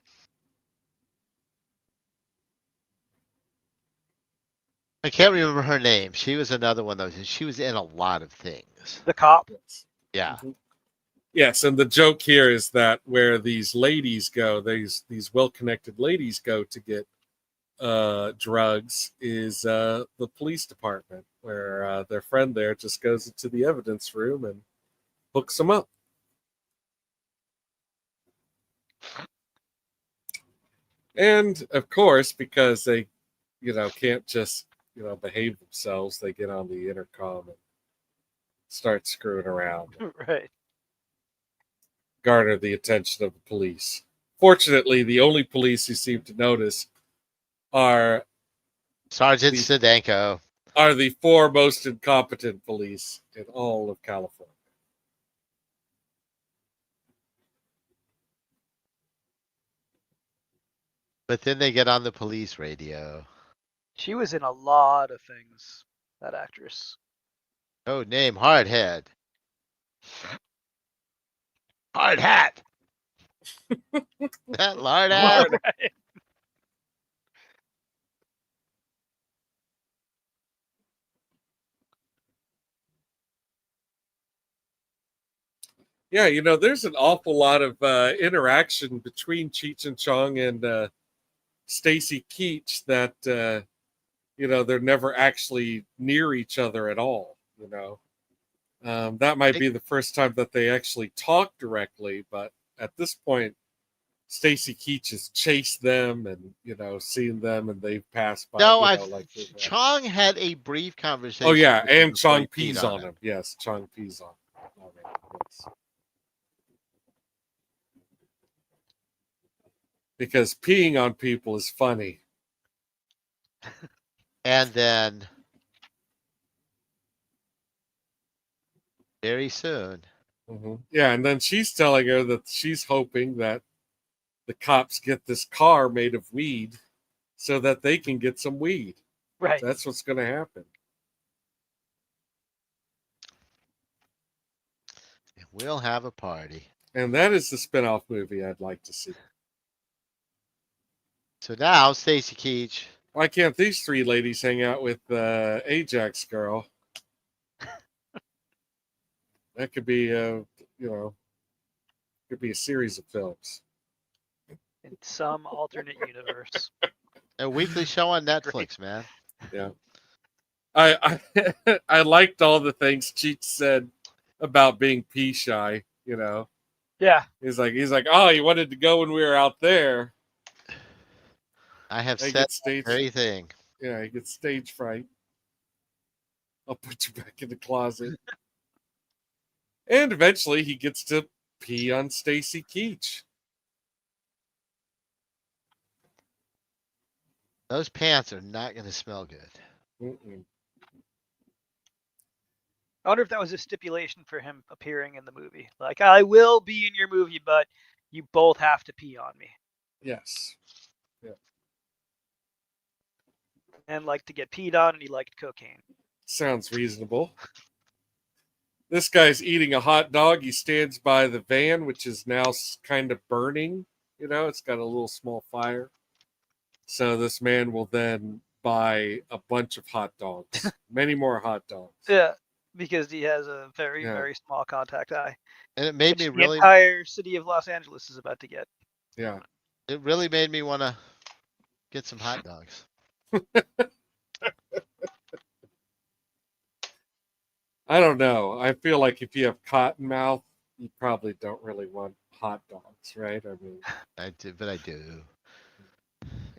I can't remember her name. She was another one of those. She was in a lot of things. The cop. Yes. Yeah. Mhm. Yes, and the joke here is that where these ladies go, these well-connected ladies go to get drugs is the police department, where their friend there just goes into the evidence room and hooks them up. And of course, because they, can't just, behave themselves, they get on the intercom and start screwing around, Right. garner the attention of the police. Fortunately, the only police who seem to notice are Sergeant the Stadenko. are the four most incompetent police in all of California. But then they get on the police radio. She was in a lot of things, that actress. Oh, name Hardhead. Hard hat. That lard hat. Right. Yeah, there's an awful lot of interaction between Cheech and Chong and Stacy Keach that they're never actually near each other at all. That might be the first time that they actually talk directly, but at this point, Stacy Keach has chased them and seen them, and they've passed by. No, Chong. Chong had a brief conversation. Oh yeah, with him and before he Chong pees peed on him. Yes, Chong pees on him. Yes. Because peeing on people is funny. And then very soon. Mm-hmm. Yeah, and then she's telling her that she's hoping that the cops get this car made of weed so that they can get some weed. Right. That's what's going to happen. We'll have a party. And that is the spinoff movie I'd like to see. So now Stacy Keach. Why can't these three ladies hang out with Ajax girl? That could be, could be a series of films in some alternate universe. A weekly show on Netflix, man. Yeah. I I liked all the things Cheech said about being pee shy, Yeah. He's like, oh, you wanted to go when we were out there. I have He said gets stage. very thing. Yeah, he gets stage fright. I'll put you back in the closet. And eventually, he gets to pee on Stacy Keach. Those pants are not going to smell good. Mm-mm. I wonder if that was a stipulation for him appearing in the movie. Like, I will be in your movie, but you both have to pee on me. Yes. And like to get peed on, and he liked cocaine. Sounds reasonable. This guy's eating a hot dog. He stands by the van, which is now kind of burning. You know, it's got a little small fire. So this man will then buy a bunch of hot dogs, many more hot dogs. Yeah, because he has a very, Yeah. very small contact eye. And it made Which me the really, entire city of Los Angeles is about to get. Yeah. it really made me want to get some hot dogs. I don't know. I feel like if you have cotton mouth, you probably don't really want hot dogs, right? I mean, I do, but I do.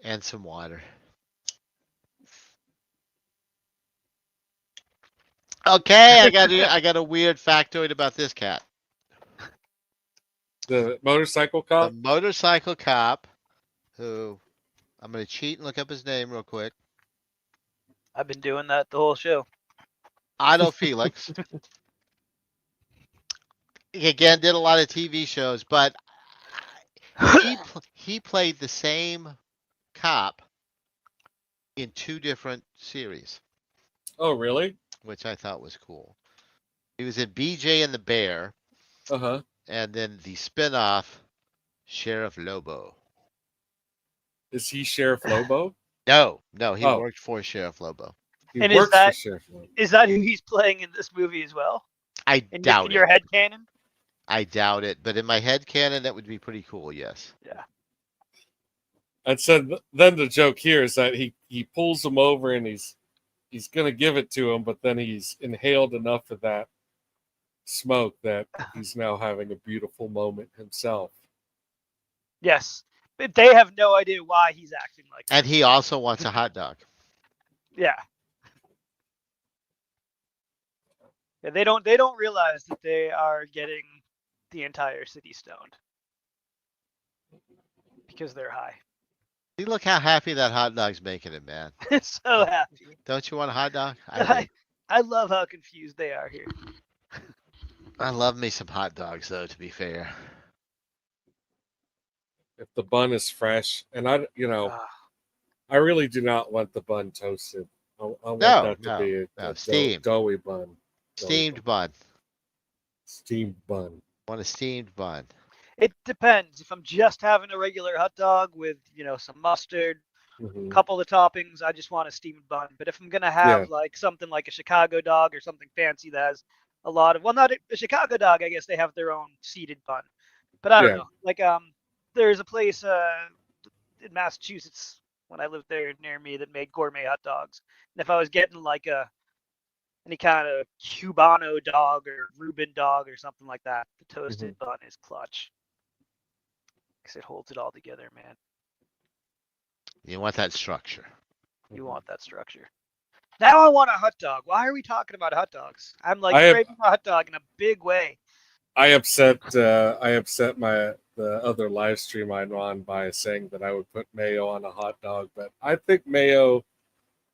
And some water. Okay, I got a weird factoid about this cat. the motorcycle The cop. motorcycle cop, who I'm gonna cheat and look up his name real quick. I've been doing that the whole show. Otto Felix. He again did a lot of TV shows, but he played the same cop in 2 different series, Oh, really? which I thought was cool. He was in BJ and the Bear, Uh-huh. and then the spin-off Sheriff Lobo. Is he Sheriff Lobo? No, he Oh. worked for Sheriff Lobo. He And is works for that- Sheriff Lobo. Is that who he's playing in this movie as well? I In doubt your it. head canon? I doubt it, but in my head canon, that would be pretty cool. Yes. Yeah. And so then the joke here is that he pulls him over and he's gonna give it to him, but then he's inhaled enough of that smoke that he's now having a beautiful moment himself. Yes. But they have no idea why he's acting like that. And he also wants a hot dog. Yeah. Yeah, they don't realize that they are getting the entire city stoned. Because they're high. See, look how happy that hot dog's making him, man. So happy. Don't you want a hot dog? I do. I love how confused they are here. I love me some hot dogs, though, to be fair. If the bun is fresh, and I Ah, really do not want the bun toasted. I want No, that to be a steamed. doughy bun. Steamed bun. Steamed bun. Want a steamed bun. it depends. If I'm just having a regular hot dog with, some mustard, Mhm. couple of toppings, I just want a steamed bun. But if I'm gonna have like something like a Chicago dog or something fancy that has a lot of, well, not a Chicago dog, I guess they have their own seeded bun. But I don't Yeah. know. Like there's a place in Massachusetts when I lived there near me that made gourmet hot dogs. And if I was getting like any kind of Cubano dog or Reuben dog or something like that, the toasted bun is clutch. Because it holds it all together, man. You want that structure. You want that structure. Now I want a hot dog. Why are we talking about hot dogs? I'm like I have- craving a hot dog in a big way. I upset the other live stream I'm on by saying that I would put mayo on a hot dog, but I think mayo,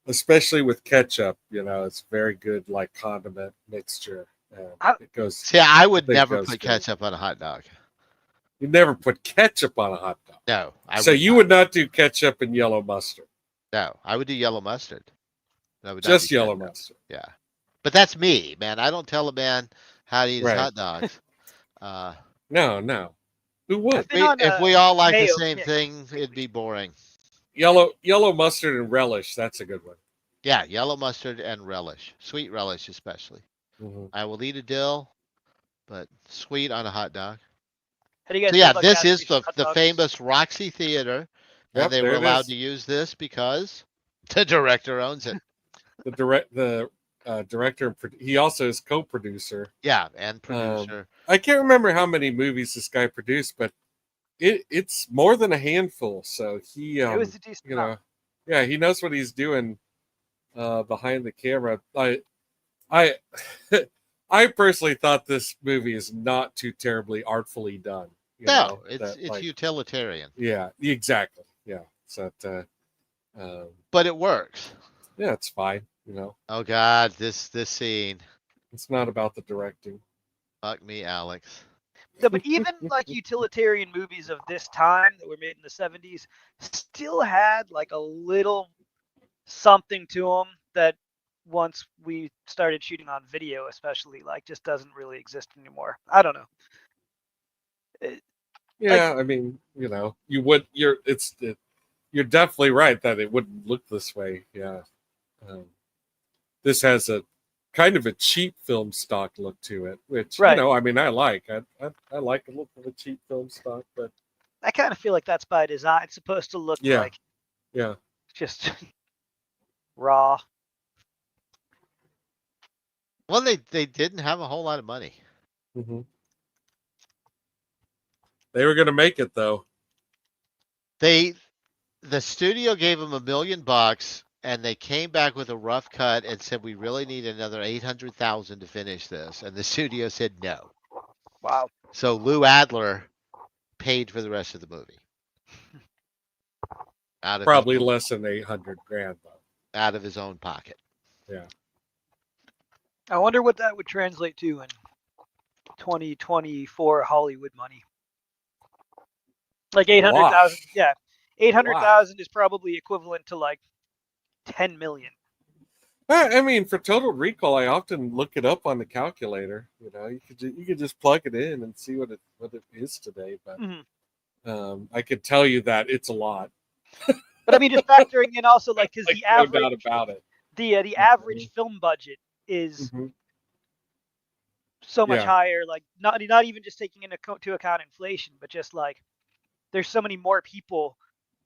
especially with ketchup, it's very good like condiment mixture. It goes. See, I would think never goes put good. ketchup on a hot dog. You never put ketchup on a hot dog. No. So you would not do ketchup and yellow mustard. No, I would do yellow mustard. I would not Just do yellow ketchup. mustard. Yeah. But that's me, man. I don't tell a man how to eat his Right. hot dogs. No. Who would? been on If a we all like the mayo same kick. thing, it'd be boring. Yellow mustard and relish. That's a good one. Yeah, yellow mustard and relish. Sweet relish, especially. Mhm. I will eat a dill, but sweet on a hot dog. How do you guys So feel yeah, about this gas is station hot the dogs? famous Roxy Theater, Yep, and they there were it allowed is. to use this because the director owns it. The director. And he also is co-producer. Yeah, and producer. I can't remember how many movies this guy produced, but it's more than a handful. So he, It was a decent you amount. know, yeah, he knows what he's doing behind the camera. I I personally thought this movie is not too terribly artfully done. You No, know, it's that, like, utilitarian, yeah, exactly. Yeah. So but it works. yeah, it's fine. You know, Oh God, this scene. it's not about the directing. Fuck me, Alex. No, but even like utilitarian movies of this time that were made in the 70s still had like a little something to them that once we started shooting on video, especially, like just doesn't really exist anymore. I don't know. Yeah, I mean, you know, you're definitely right that it wouldn't look this way. Yeah. Um, this has a kind of a cheap film stock look to it, which, Right. I mean, I like. I like a look of a cheap film stock, but I kind of feel like that's by design. It's supposed to look yeah, like yeah. just raw. Well, they didn't have a whole lot of money. Hmm. They were gonna make it though. The studio gave them $1 million, and they came back with a rough cut and said we really need another 800,000 to finish this, and the studio said no. Wow. So Lou Adler paid for the rest of the movie. Probably less than 800,000 though. Out of his own pocket. Yeah. I wonder what that would translate to in 2024 Hollywood money. Like 800,000. Yeah. 800,000 is probably equivalent to like 10 million. I mean, for Total Recall, I often look it up on the calculator. You know, you could just plug it in and see what it is today. But I could tell you that it's a lot. But I mean, just factoring in also like because Like, the no average doubt about it. the average film budget is so much higher. Like not even just taking into account inflation, but just like there's so many more people.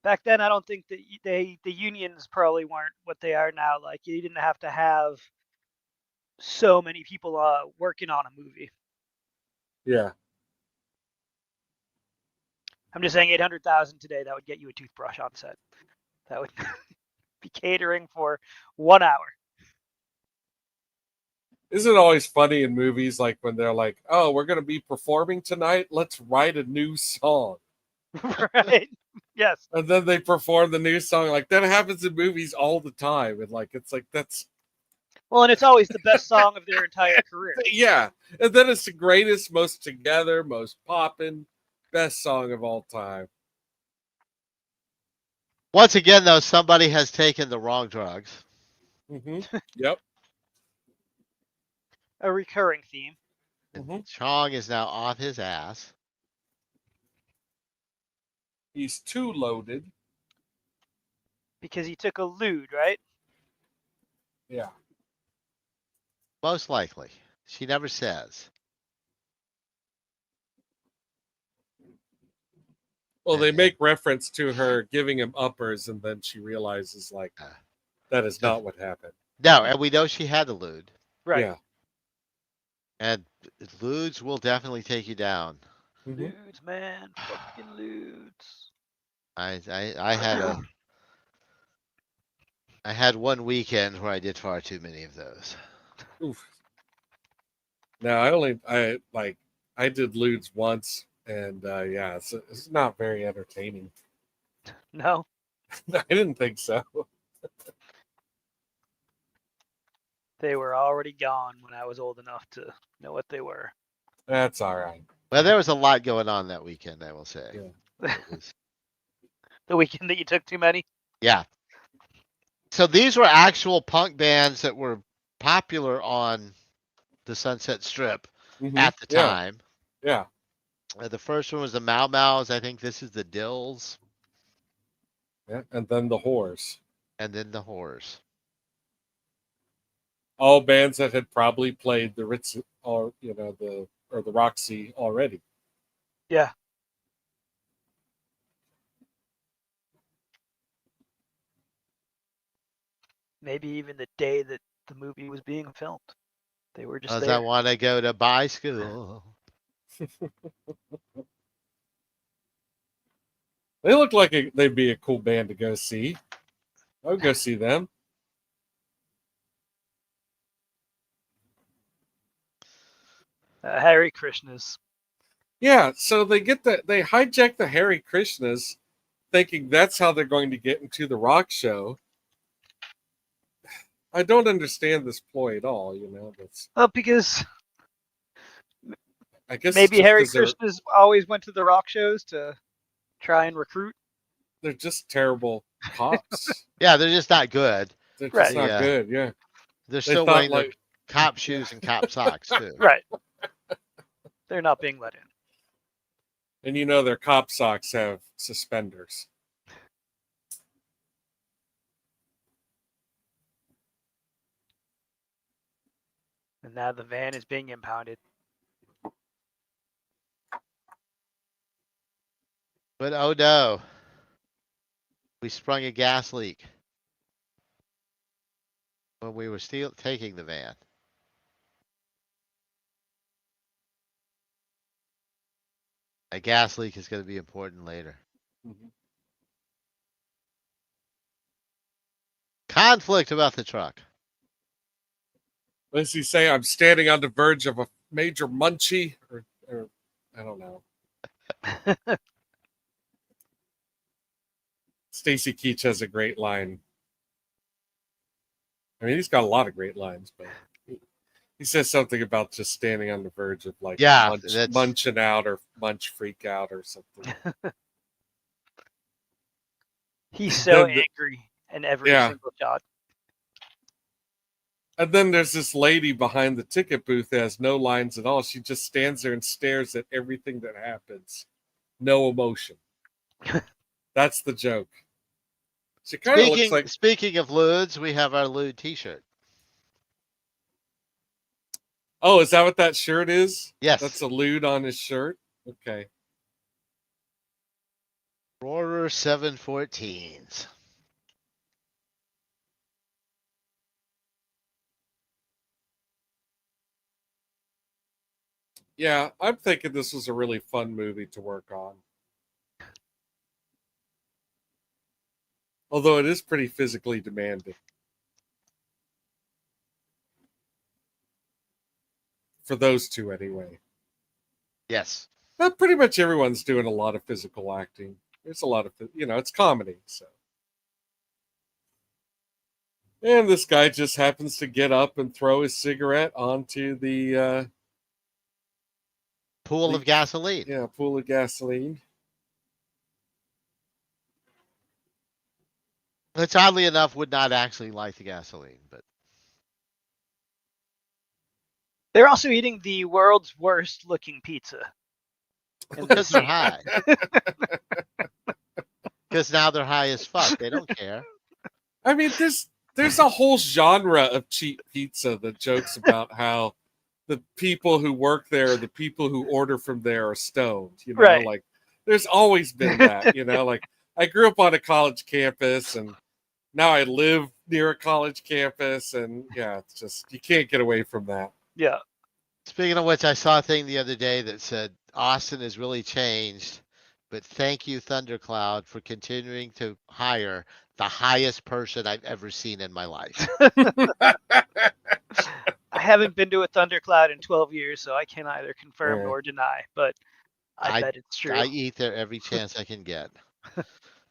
Back then, I don't think that the unions probably weren't what they are now. Like you didn't have to have so many people working on a movie. Yeah. I'm just saying 800,000 today, that would get you a toothbrush on set. That would be catering for 1 hour. Isn't it always funny in movies like when they're like, "Oh, we're going to be performing tonight. Let's write a new song." Right? Yes. And then they perform the new song. Like that happens in movies all the time. And like it's like that's Well, and it's always the best song of their entire career. yeah. And then it's the greatest, most together, most poppin', best song of all time. Once again, though, somebody has taken the wrong drugs. Yep. A recurring theme. And Chong is now off his ass. He's too loaded. Because he took a lewd, right? Yeah. Most likely. She never says. Well, they make reference to her giving him uppers, and then she realizes, like, that is not what happened. No, and we know she had a lewd. Right. Yeah. And lewds will definitely take you down. Lewds, man. Fucking lewds. I had one weekend where I did far too many of those. Oof. No, I did lewds once, and yeah, it's not very entertaining. No. I didn't think so. They were already gone when I was old enough to know what they were. That's all right. Well, there was a lot going on that weekend, I will say. Yeah. The weekend that you took too many? Yeah. So these were actual punk bands that were popular on the Sunset Strip at the time. Yeah. The first one was the Mau Mau's. I think this is the Dills. Yeah, and then the Whores. And then the Whores. All bands that had probably played the Ritz or the Roxy already. Yeah. Maybe even the day that the movie was being filmed. They were just Because there. I want to go to by school. They look like they'd be a cool band to go see. I would go see them. Hare Krishnas. Yeah, so they hijack the Hare Krishnas, thinking that's how they're going to get into the rock show. I don't understand this ploy at all. That's Well, because I guess maybe it's just Hare 'cause Krishnas always went to the rock shows to try and recruit. they're just terrible cops. Yeah, they're just not good. They're just Right. not Yeah. good. Yeah, They're they still thought wearing their like cop shoes and cop socks too. Right. They're not being let in. and their cop socks have suspenders. And now the van is being impounded. But oh no, we sprung a gas leak when we were still taking the van. A gas leak is going to be important later. Mhm. Conflict about the truck. What does he say? I'm standing on the verge of a major munchie, or I don't know. Stacy Keach has a great line. I mean, he's got a lot of great lines, but he says something about just standing on the verge of like Yeah, munching out or munch freak out or something. He's so Then the- angry in every Yeah. single shot. And then there's this lady behind the ticket booth that has no lines at all. She just stands there and stares at everything that happens. No emotion. That's the joke. She kind of looks like. Speaking of lewds, we have our lewd T-shirt. Oh, is that what that shirt is? Yes. That's a lewd on his shirt? Okay. Roarer 714s. Yeah, I'm thinking this was a really fun movie to work on. Although it is pretty physically demanding. For those two, anyway. Yes. But pretty much everyone's doing a lot of physical acting. There's a lot of, it's comedy, so. And this guy just happens to get up and throw his cigarette onto the Pool of gasoline. pool of gasoline. Which oddly enough would not actually light the gasoline, but They're also eating the world's worst looking pizza. because they're high. Because now they're high as fuck. They don't care. I mean, there's a whole genre of cheap pizza that jokes about how the people who work there, the people who order from there are stoned. Right. Like there's always been that. Like I grew up on a college campus, and now I live near a college campus, and yeah, it's just you can't get away from that. Yeah. Speaking of which, I saw a thing the other day that said Austin has really changed, but thank you, Thundercloud, for continuing to hire the highest person I've ever seen in my life. I haven't been to a thundercloud in 12 years, so I can neither confirm Yeah. nor deny, but I bet it's true. I eat there every chance I can get.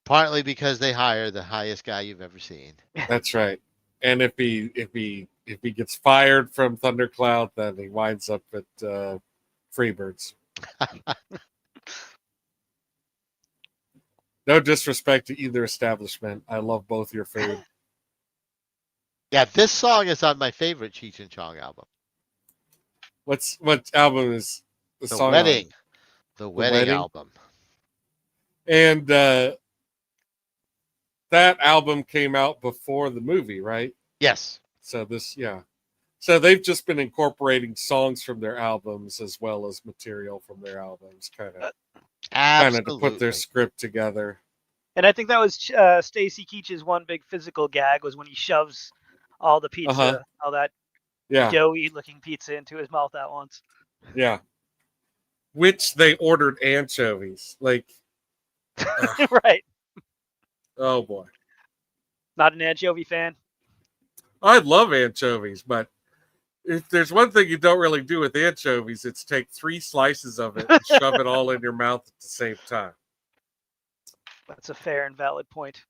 Partly because they hire the highest guy you've ever seen. That's right. And if he gets fired from Thundercloud, then he winds up at Freebirds. No disrespect to either establishment. I love both your food. Yeah, this song is on my favorite Cheech and Chong album. What album is the The song Wedding. on? The Wedding album. And that album came out before the movie, right? Yes. So So they've just been incorporating songs from their albums as well as material from their albums, kind of to put their script together. And I think that was Stacy Keach's one big physical gag was when he shoves all the pizza, all that Yeah, doughy looking pizza into his mouth at once. yeah. Which they ordered anchovies. Like, Right. oh boy. Not an anchovy fan. I love anchovies, but if there's one thing you don't really do with anchovies, it's take 3 slices of it and shove it all in your mouth at the same time. That's a fair and valid point.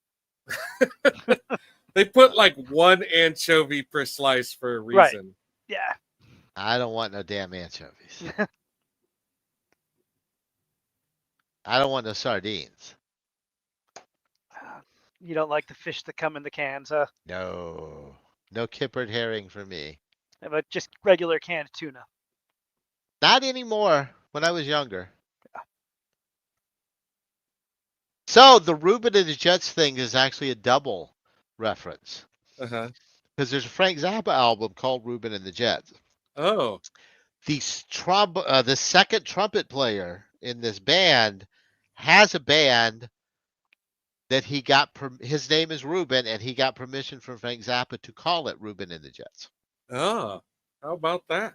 They put like 1 anchovy per slice for a Right. reason. Yeah. I don't want no damn anchovies. I don't want no sardines. You don't like the fish that come in the cans, huh? No. No kippered herring for me. But just regular canned tuna. Not anymore. When I was younger. So the Ruben and the Jets thing is actually a double reference. Uh-huh. Because there's a Frank Zappa album called Ruben and the Jets. Oh. The second trumpet player in this band has a band that he got. His name is Ruben, and he got permission from Frank Zappa to call it Ruben and the Jets. Oh. How about that?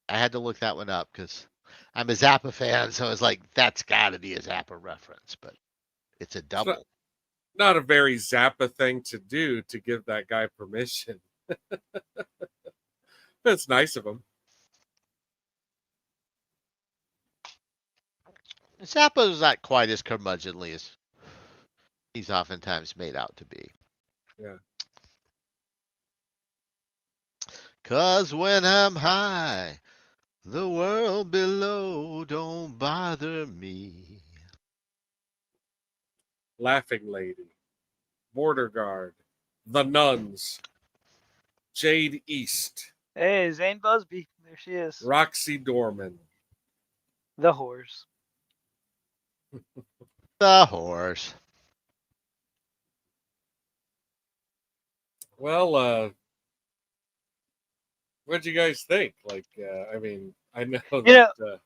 I had to look that one up because I'm a Zappa fan, so it's like that's got to be a Zappa reference, but it's a double. Not a very Zappa thing to do to give that guy permission. That's nice of him. Zappa is not quite as curmudgeonly as he's oftentimes made out to be. Yeah. 'Cause when I'm high, the world below don't bother me. Laughing Lady, Border Guard, The Nuns, Jade East, Hey, Zane Busby. There she is. Roxy Dorman. The whores. The horse. Well, what'd you guys think? Like, I mean, I know You that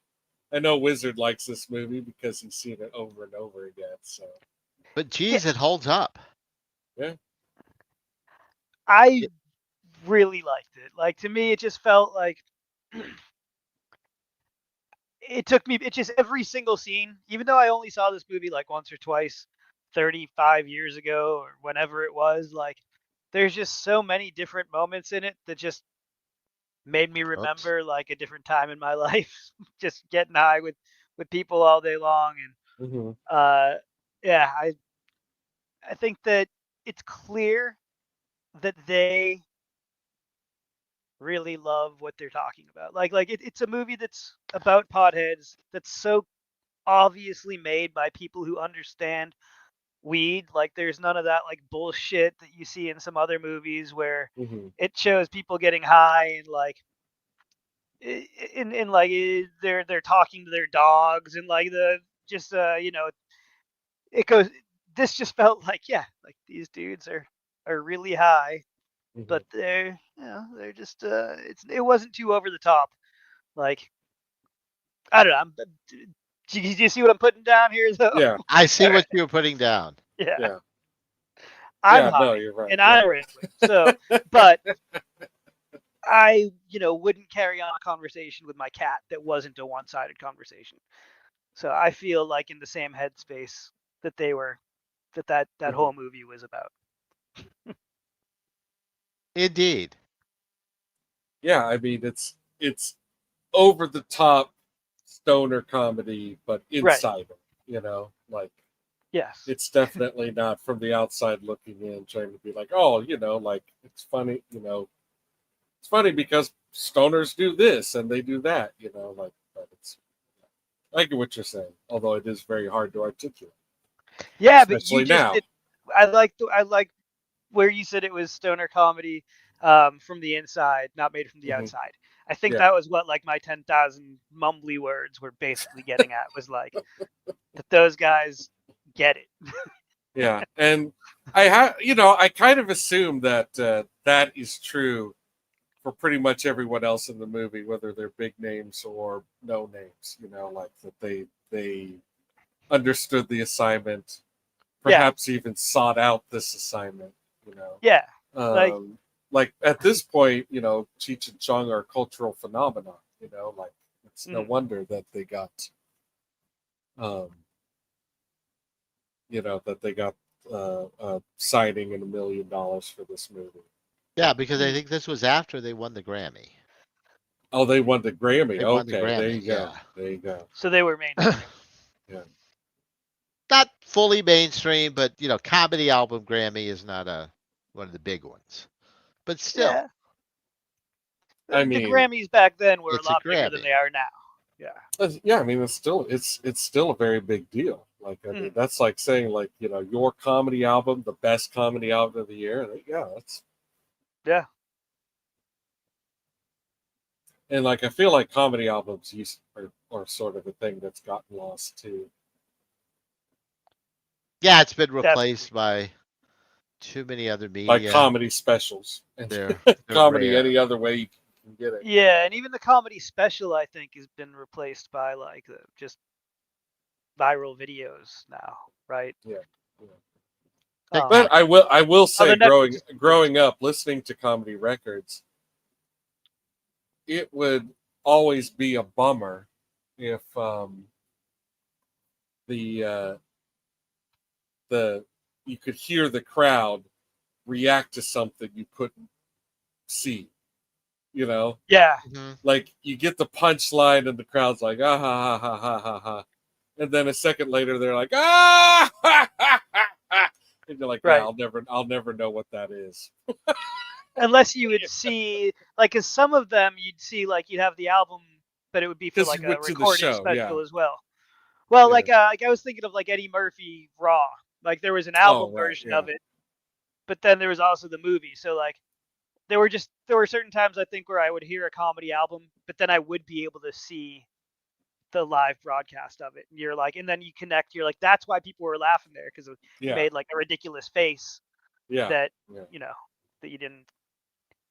I know Wizard likes this movie because he's seen it over and over again. So, But geez, it holds up. I really liked it. Like, to me, it just felt like it just every single scene, even though I only saw this movie like once or twice 35 years ago or whenever it was, like, there's just so many different moments in it that just made me remember like a different time in my life, just getting high with people all day long. And mhm. yeah, I think that it's clear that they really love what they're talking about. Like it's a movie that's about potheads, that's so obviously made by people who understand weed. Like, there's none of that like bullshit that you see in some other movies where it shows people getting high and like in like they're talking to their dogs and like the just it goes. This just felt like, yeah, like these dudes are really high, but they're they're just it wasn't too over the top. Like, I don't know. Do you see what I'm putting down here though? Yeah, I see what you're putting down. Yeah. yeah, I'm yeah. high, No, you're right. and Yeah. I rambled. So, but I, wouldn't carry on a conversation with my cat that wasn't a one-sided conversation. So I feel like in the same headspace that they were, that whole movie was about. Indeed. Yeah, I mean it's over the top stoner comedy, but inside it, like Yes. it's definitely not from the outside looking in, trying to be like, oh, like it's funny, it's funny because stoners do this and they do that, like, but it's, I get what you're saying, although it is very hard to articulate, Yeah, but you especially just now. did. I like where you said it was stoner comedy from the inside, not made from the outside. I think Yeah. that was what like my 10,000 mumbly words were basically getting at, was like that those guys get it. Yeah, and I kind of assume that that is true for pretty much everyone else in the movie, whether they're big names or no names. Like that they understood the assignment, Yeah. perhaps even sought out this assignment. You know, Yeah. Like, like at this point, you know, Cheech and Chong are a cultural phenomenon. You know, like it's no wonder that they got, um, you know, that they got a signing and $1 million for this movie. Yeah, because I think this was after they won the Grammy. Oh, they won the Grammy. They won the Okay, there Grammy, you go. yeah. There you go. so they were mainstream. Yeah. Not fully mainstream, but you know, comedy album Grammy is not one of the big ones. But still, Yeah. I The mean, Grammys back then were a it's a lot bigger than Grammy. they are now. Yeah. yeah, I mean, it's still a very big deal. Like, I mean, that's like saying, like, you know, your comedy album, the best comedy album of the year. Yeah, that's Yeah. and like I feel like comedy albums are sort of a thing that's gotten lost too. Yeah, it's been Definitely. replaced by too many other By media. comedy specials and They're comedy rare. any other way you can get it. Yeah, and even the comedy special, I think, has been replaced by like just viral videos now, right? Yeah. TikTok. But I will say, the Netflix growing up listening to comedy records, it would always be a bummer if the the you could hear the crowd react to something you couldn't see. You know, Yeah. Mhm. like you get the punchline and the crowd's like ah ha ha ha ha ha ha, and then a second later they're like ah ha ha ha ha, and you're like, yeah, Right. I'll never know what that is. Unless you would see, like, cause some of them you'd see, like, you'd have the album, but it would be for Because like you a went to the recorded show, yeah. special as well. Well, Yeah. like I was thinking of like Eddie Murphy Raw. Like there was an Oh, album right, version yeah. of it, but then there was also the movie. So like there were certain times I think where I would hear a comedy album, but then I would be able to see the live broadcast of it. And you're like, and then you connect, you're like, that's why people were laughing there, because he Yeah, made like a ridiculous face yeah, that, yeah. you know, that you didn't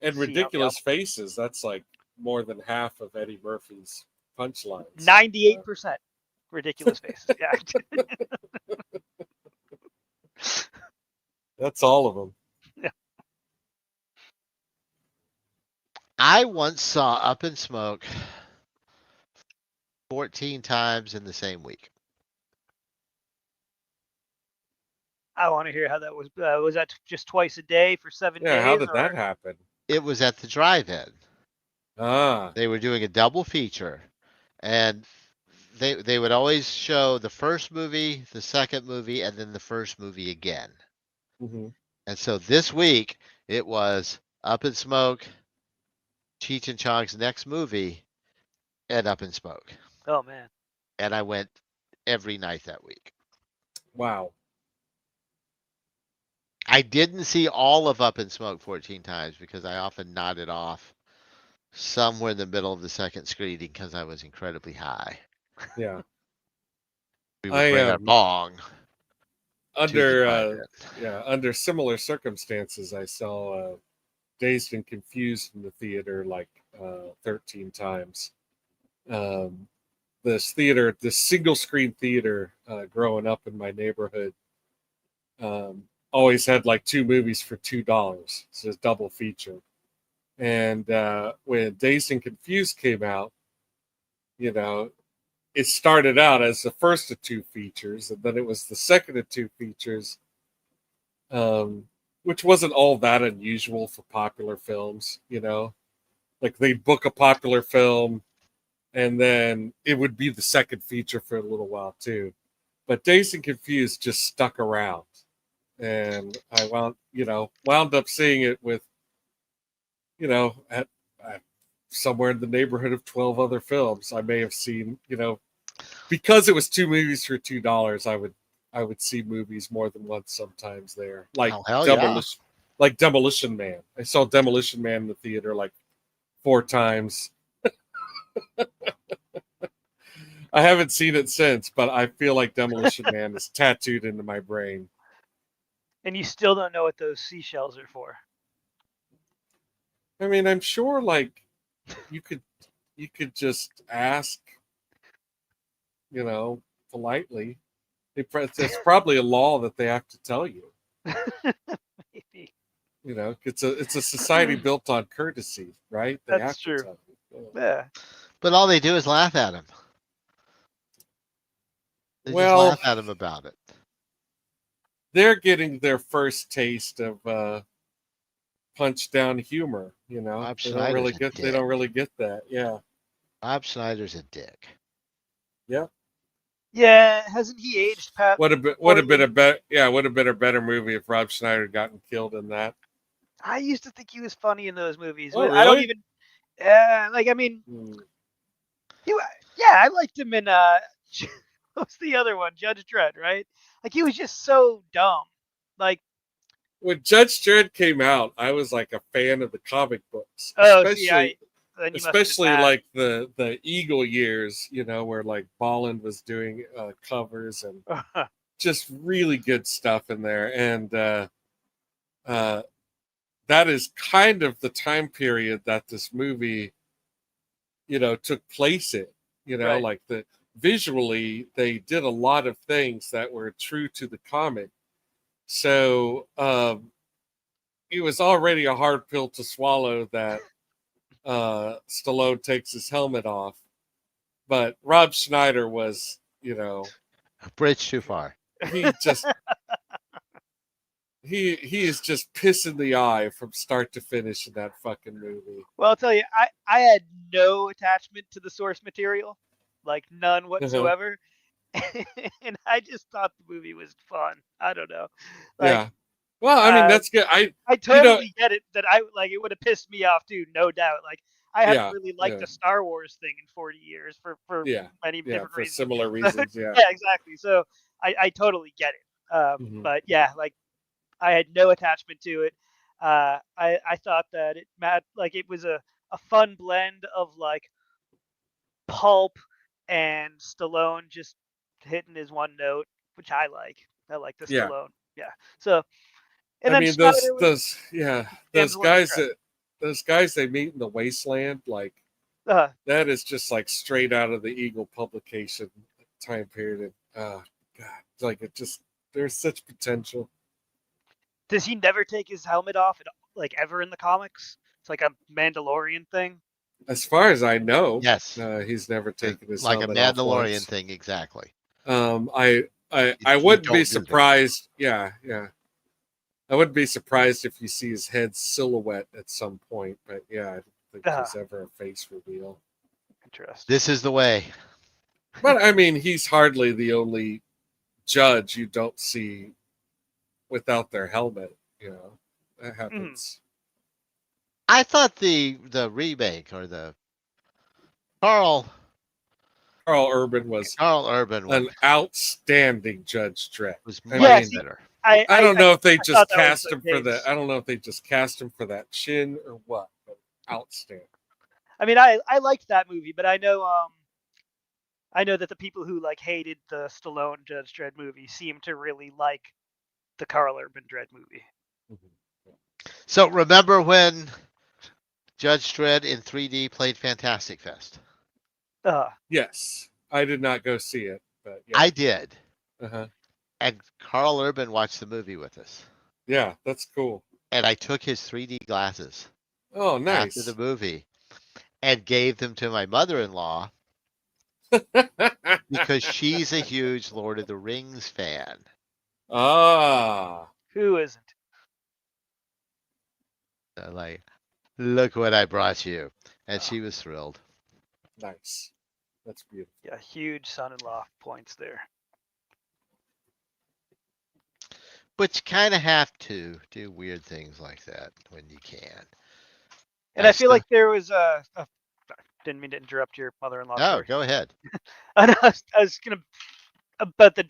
And see on the ridiculous album. faces. That's like more than half of Eddie Murphy's punchlines. 98% ridiculous faces. Yeah. That's all of them. Yeah. I once saw Up in Smoke 14 times in the same week. I want to hear how that was. Was that just twice a day for 7 Yeah, how days? did that happen? It was at the drive-in. Ah, They were doing a double feature, and they would always show the first movie, the second movie, and then the first movie again. mm-hmm. And so this week it was Up in Smoke, Cheech and Chong's next movie, and Up in Smoke. Oh man. And I went every night that week. Wow. I didn't see all of Up in Smoke 14 times because I often nodded off somewhere in the middle of the second screening because I was incredibly high. Yeah. We would bring our bong to the drive-in. under similar circumstances, I saw Dazed and Confused in the theater like 13 times. This single screen theater, growing up in my neighborhood, always had like two movies for $2. It's a double feature. And when Dazed and Confused came out, you know, it started out as the first of two features, and then it was the second of two features, which wasn't all that unusual for popular films, you know. Like they'd book a popular film, and then it would be the second feature for a little while too. But Dazed and Confused just stuck around, and I wound up seeing it with, at somewhere in the neighborhood of 12 other films. I may have seen, because it was two movies for $2. I would see movies more than once sometimes there, like Oh, hell yeah. Demolition Man. I saw Demolition Man in the theater like 4 times. I haven't seen it since, but I feel like Demolition Man is tattooed into my brain. And you still don't know what those seashells are for. I mean, I'm sure like you could just ask, politely. It's probably a law that they have to tell you. Maybe. You know, it's a society built on courtesy, right? They That's have to true. tell you. Yeah. But all they do is laugh at him. They just Well, laugh at him about it. they're getting their first taste of punch down humor. You know, Rob they don't really Schneider's a get they dick. don't really get that. Yeah. Rob Schneider's a dick. Yep. Yeah. Hasn't he aged Pat? Would have been poorly? a better would have been a better movie if Rob Schneider had gotten killed in that. I used to think he was funny in those movies. Oh, But I don't really? even. Like I mean, Hmm. yeah, I liked him in what's the other one? Judge Dredd, right? Like he was just so dumb. Like, When Judge Dredd came out, I was like a fan of the comic books, oh, see, then you must have been especially mad. like the Eagle years, you know, where like Bolland was doing covers and just really good stuff in there, and uh, that is kind of the time period that this movie, you know, took place in. You know, Right. like the visually they did a lot of things that were true to the comic, so it was already a hard pill to swallow that Stallone takes his helmet off, but Rob Schneider was, you know, A bridge too far. he just he is just piss in the eye from start to finish in that fucking movie. Well, I'll tell you, I had no attachment to the source material, like none whatsoever, and I just thought the movie was fun. I don't know, like Yeah. Well, I mean that's good. I You know, totally get it that I like it would have pissed me off too, no doubt. Like I haven't yeah, really liked yeah, a Star Wars thing in 40 years for yeah, many yeah, different for reasons. similar reasons. Yeah. Yeah, exactly. So I totally get it. Mhm. But yeah, like I had no attachment to it. I thought that like it was a fun blend of like pulp and Stallone just hitting his one note, which I like. I like the Yeah. Stallone. Yeah. So and I then mean Schneider was those damsel in guys distress. those guys they meet in the wasteland, like Uh, that is just like straight out of the Eagle publication time period. God, like it just there's such potential. does he never take his helmet off like ever in the comics? It's like a Mandalorian thing. As far as I know, Yes. he's never taken his Like a helmet off Mandalorian once. thing, exactly. I I You wouldn't be don't do that. surprised. Yeah, yeah. I wouldn't be surprised if you see his head silhouette at some point. But yeah, I don't think there's ever a face reveal. Interesting. This is the way. But I mean, he's hardly the only judge you don't see without their helmet. You know, that happens. I thought the remake or the Carl Urban was Urban one an outstanding Judge Dredd. was I much Yeah, mean, see, better. I don't know if they I just thought that was cast the him for that. case. I don't know if they just cast him for that chin or what. But outstanding. I mean, I liked that movie, but I know that the people who like hated the Stallone Judge Dredd movie seem to really like the Carl Urban Dredd movie. So remember when Judge Dredd in 3D played Fantastic Fest? Yes, I did not go see it, but yeah. I did. Uh-huh. And Carl Urban watched the movie with us. Yeah, that's cool. And I took his 3D glasses Oh, after nice. the movie and gave them to my mother-in-law because she's a huge Lord of the Rings fan. Ah, Who isn't? So like, look what I brought you. And she was thrilled. nice. That's beautiful. Yeah, huge son-in-law points there. But you kind of have to do weird things like that when you can. And I feel like there was didn't mean to interrupt your mother-in-law. Oh, Sorry. go ahead. I was gonna about the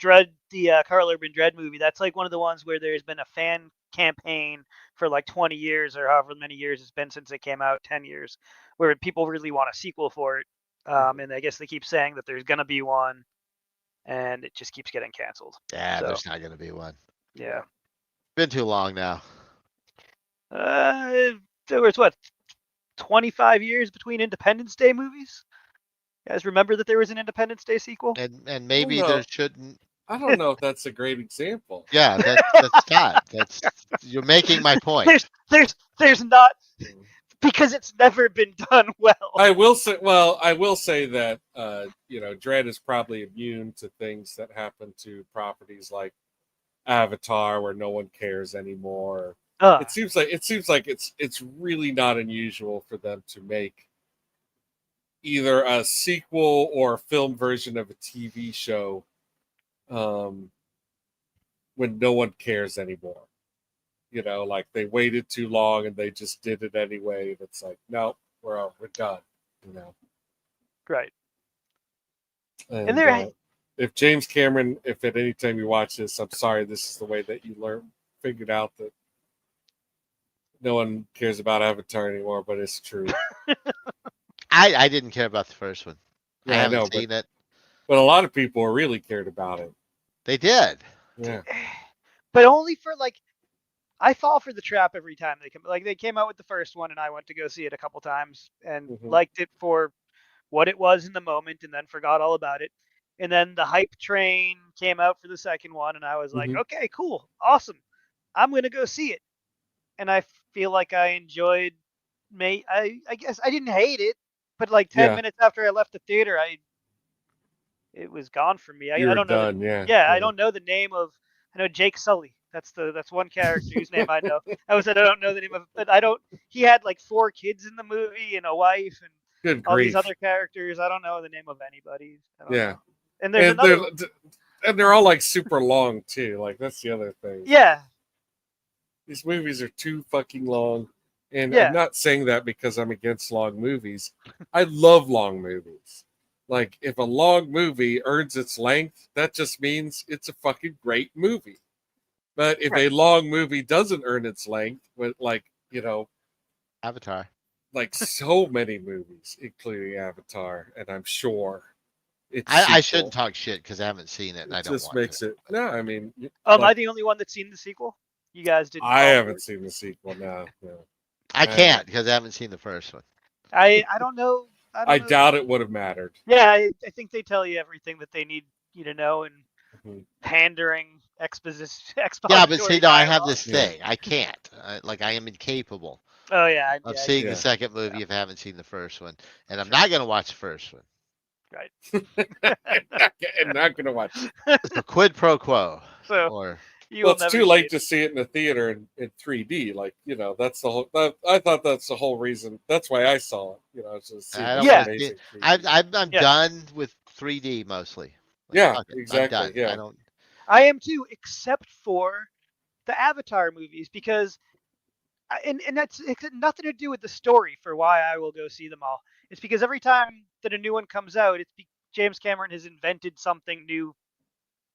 Carl Urban Dredd movie. That's like one of the ones where there's been a fan campaign for like 20 years or however many years it's been since it came out, 10 years, where people really want a sequel for it. And I guess they keep saying that there's gonna be one, and it just keeps getting canceled. Yeah, So, there's not going to be one. yeah. Been too long now. There was 25 years between Independence Day movies. You guys remember that there was an Independence Day sequel? And maybe no. there shouldn't I don't know if that's a great example. Yeah, that's not. You're making my point. There's not, because it's never been done well. I will say that Dredd is probably immune to things that happen to properties like Avatar, where no one cares anymore. It seems like it's really not unusual for them to make either a sequel or a film version of a TV show when no one cares anymore. Like they waited too long and they just did it anyway. And it's like, no, we're done. Right. And if James Cameron, if at any time you watch this, I'm sorry, this is the way that you figured out that no one cares about Avatar anymore, but it's true. I didn't care about the first one. Yeah, I haven't seen it. But a lot of people really cared about it. They did. Yeah. But only for I fall for the trap every time they come. Like they came out with the first one, and I went to go see it a couple times and liked it for what it was in the moment, and then forgot all about it. And then the hype train came out for the second one, and I was like, okay, cool, awesome, I'm gonna go see it. And I feel like I enjoyed. I guess I didn't hate it, but 10 minutes after I left the theater, it was gone from me. I don't know. I don't know the name of. I know Jake Sully. That's one character whose name I know. I don't know the name of, but I don't. He had 4 kids in the movie and a wife and all these other characters. I don't know the name of anybody. Know. And there's another. And they're all super long too. That's the other thing. Yeah. These movies are too fucking long. And I'm not saying that because I'm against long movies. I love long movies. If a long movie earns its length, that just means it's a fucking great movie. But if a long movie doesn't earn its length, with Avatar, so many movies, including Avatar, and I'm sure I shouldn't talk shit because I haven't seen it. And I don't just makes it. No, I mean, am I the only one that's seen the sequel? You guys didn't. I haven't seen the sequel. No. I can't because I haven't seen the first one. I don't know. I doubt it would have mattered. Yeah, I think they tell you everything that they need you to know, and pandering exposition. Yeah, but see, no, I have this thing. I can't. I am incapable. Oh yeah, of seeing the second movie if I haven't seen the first one, and I'm not gonna watch the first one. Right. I'm not gonna watch it. So quid pro quo. So. It's too late to see it in the theater in 3D. That's the whole. I thought that's the whole reason. That's why I saw it. It's just I'm done with 3D mostly. Exactly. I don't. I am too, except for the Avatar movies, because, and that's nothing to do with the story for why I will go see them all. It's because every time that a new one comes out, James Cameron has invented something new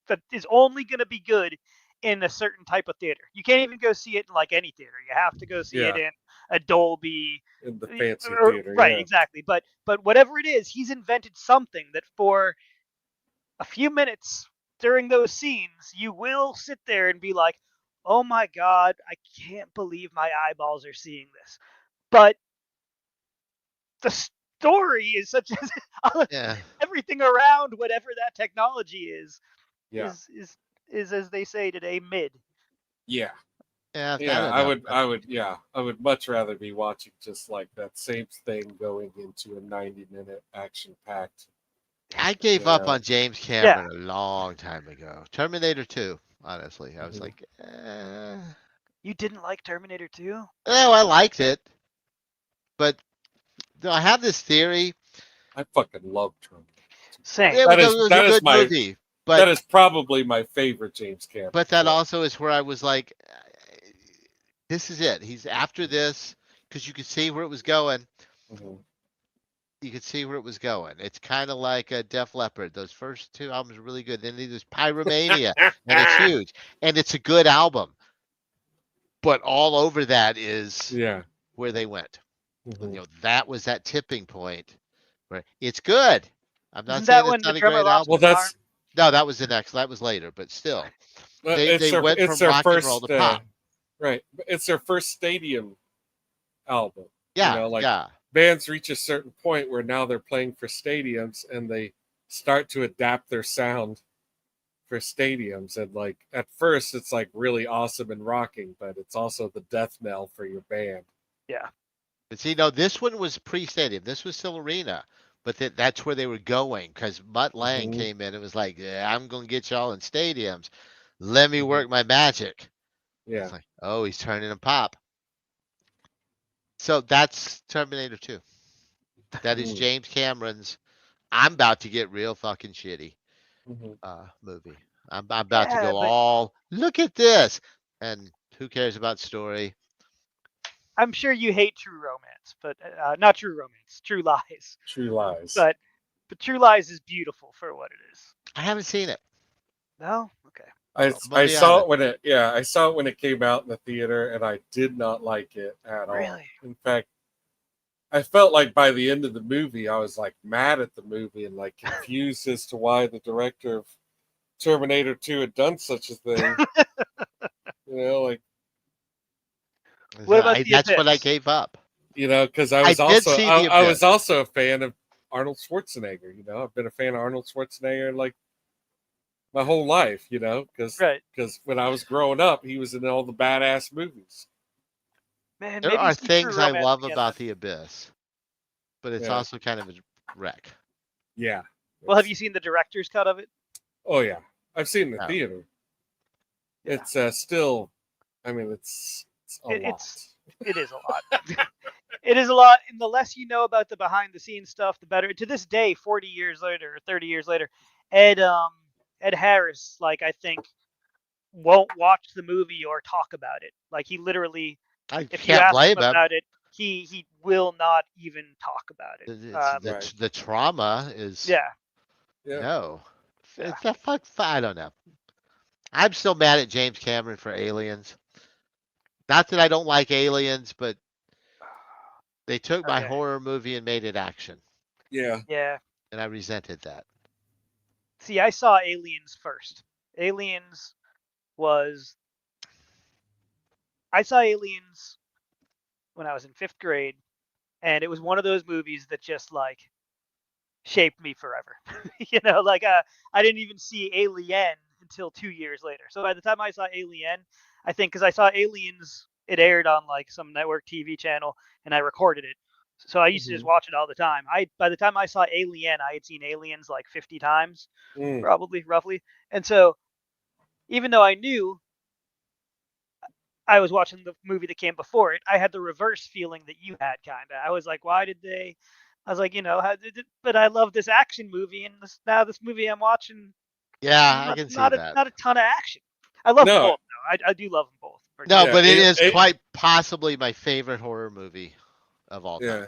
that is only going to be good in a certain type of theater. You can't even go see it in any theater. You have to go see it in a Dolby, in the fancy theater, right? Exactly. But whatever it is, he's invented something that for a few minutes during those scenes, you will sit there and be like, "Oh my God, I can't believe my eyeballs are seeing this." But the story is such as everything around whatever that technology is as they say today, mid. Yeah, I would much rather be watching just that same thing going into a 90-minute action-packed. I gave up on James Cameron a long time ago. Terminator 2, honestly. I was like, You didn't like Terminator 2? Oh, I liked it. But I have this theory. I fucking love Terminator 2. Same. Yeah, that was a good movie. But that is probably my favorite James Cameron. But that also is where I was like, this is it. He's after this, because you could see where it was going. You could see where it was going. It's kind of like a Def Leppard. Those first 2 albums are really good. Then there's Pyromania, and it's huge. And it's a good album. But all over that is where they went. That was that tipping point. Where it's good. I'm not saying it's not a great album. Well, no, that was the next. That was later, but still, they went from rock and roll to pop. Right, it's their first stadium album. Yeah, bands reach a certain point where now they're playing for stadiums and they start to adapt their sound for stadiums, and like at first it's like really awesome and rocking, but it's also the death knell for your band. Yeah. But see, no, this one was pre-stadium. This was still arena, but that's where they were going because Mutt Lang Mhm. came in and was like, "Yeah, I'm gonna get y'all in stadiums. Let me Mhm. work my magic." Yeah. It's like, oh, he's turning a pop. So that's Terminator 2. That is Mm. James Cameron's. I'm about to get real fucking shitty Mhm. movie. I'm about to Yeah, go but all look at this, and who cares about story? I'm sure you hate True Romance, but not True Romance, True Lies. True Lies. But True Lies is beautiful for what it is. I haven't seen it. No, okay. I I'm gonna I be saw honest. it when I saw it when it came out in the theater, and I did not like it at all. Really? In fact, I felt like by the end of the movie, I was like mad at the movie and like confused as to why the director of Terminator 2 had done such a thing. Like, What about The That's what I Abyss? gave up. because I I was did also see The I was Abyss. also a fan of Arnold Schwarzenegger. I've been a fan of Arnold Schwarzenegger like my whole life. Because Right. when I was growing up, he was in all the badass movies. Man, There maybe are see True things I Romance love again about then. The Abyss, but it's Yeah. also kind of a wreck. Yeah. Well, have you seen the director's cut of it? Oh yeah, I've seen the No. theater. Yeah. It's still, I mean, it's a lot. It is a lot. It is a lot, and the less you know about the behind the scenes stuff, the better. To this day, 40 years later or 30 years later, Ed Harris, like, I think, won't watch the movie or talk about it. Like, he literally, I if you can't ask him blame him. about it, he will not even talk about it. Right. The trauma is Yeah. Yeah. no. Yeah. It's the fuck. I don't know. I'm still mad at James Cameron for Aliens. Not that I don't like Aliens, but they took my Okay. horror movie and made it action, Yeah. Yeah. and I resented that. See, I saw Aliens first. Aliens was I saw Aliens when I was in 5th grade, and it was one of those movies that just like shaped me forever. Like I didn't even see Alien until 2 years later. So by the time I saw Alien, I think because I saw Aliens, it aired on like some network TV channel, and I recorded it. So I used to just Mhm. watch it all the time. By the time I saw Alien, I had seen Aliens like 50 times, Mm. probably roughly. And so even though I knew I was watching the movie that came before it, I had the reverse feeling that you had, kind of. I was like, why did they? I was like, how did it? But I love this action movie, and this movie I'm watching, Yeah, I can see that. not a ton of action. I love them No. both, though. I do love them both. No, Yeah. but it is quite possibly my favorite horror movie of all Yeah.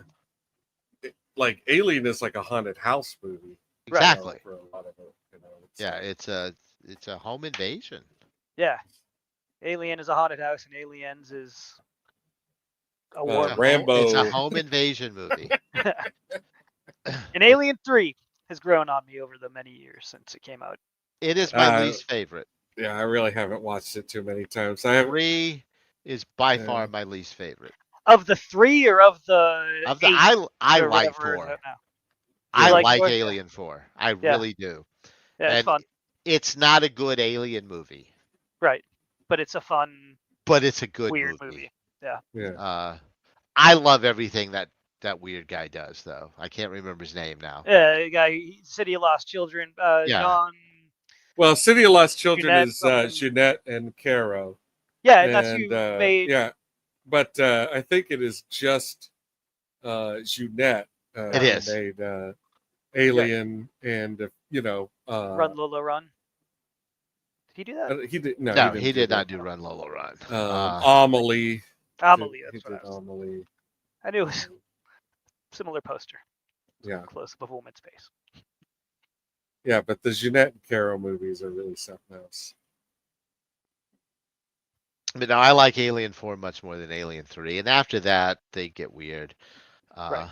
time. Like Alien is like a haunted house movie. Exactly. For a lot of it. Yeah, it's a home invasion. Yeah, Alien is a haunted house, and Aliens is a war movie. Rambo. It's a home invasion movie. And Alien 3 has grown on me over the many years since it came out. It is my least favorite. Yeah, I really haven't watched it too many times. I have 3 is by far my least favorite. Of the 3 or of the Of the 8 I or like whatever is 4. out now? I like like 4? Alien 4. I really do. Yeah, it's And fun. it's not a good Alien movie, Right. But it's a fun, but it's a good weird movie. Yeah. Yeah. I love everything that weird guy does, though. I can't remember his name now. Yeah, the guy, City of Lost Children, Yeah. John. Well, City of Lost Children Jeanette is something. Jeanette and Caro. Yeah, and that's who made. Yeah, but I think it is just Jeanette It who is. made Alien and Run Lola Run. Did he do that? He did no. No, He, he did not that. do Run Lola Run. Amelie. Amelie, He that's what I did was. Amelie. I knew it was similar poster. Yeah. Close up of a woman's face. Yeah, but the Jeanette and Caro movies are really something else. But no, I like Alien 4 much more than Alien 3. And after that, they get weird. Right.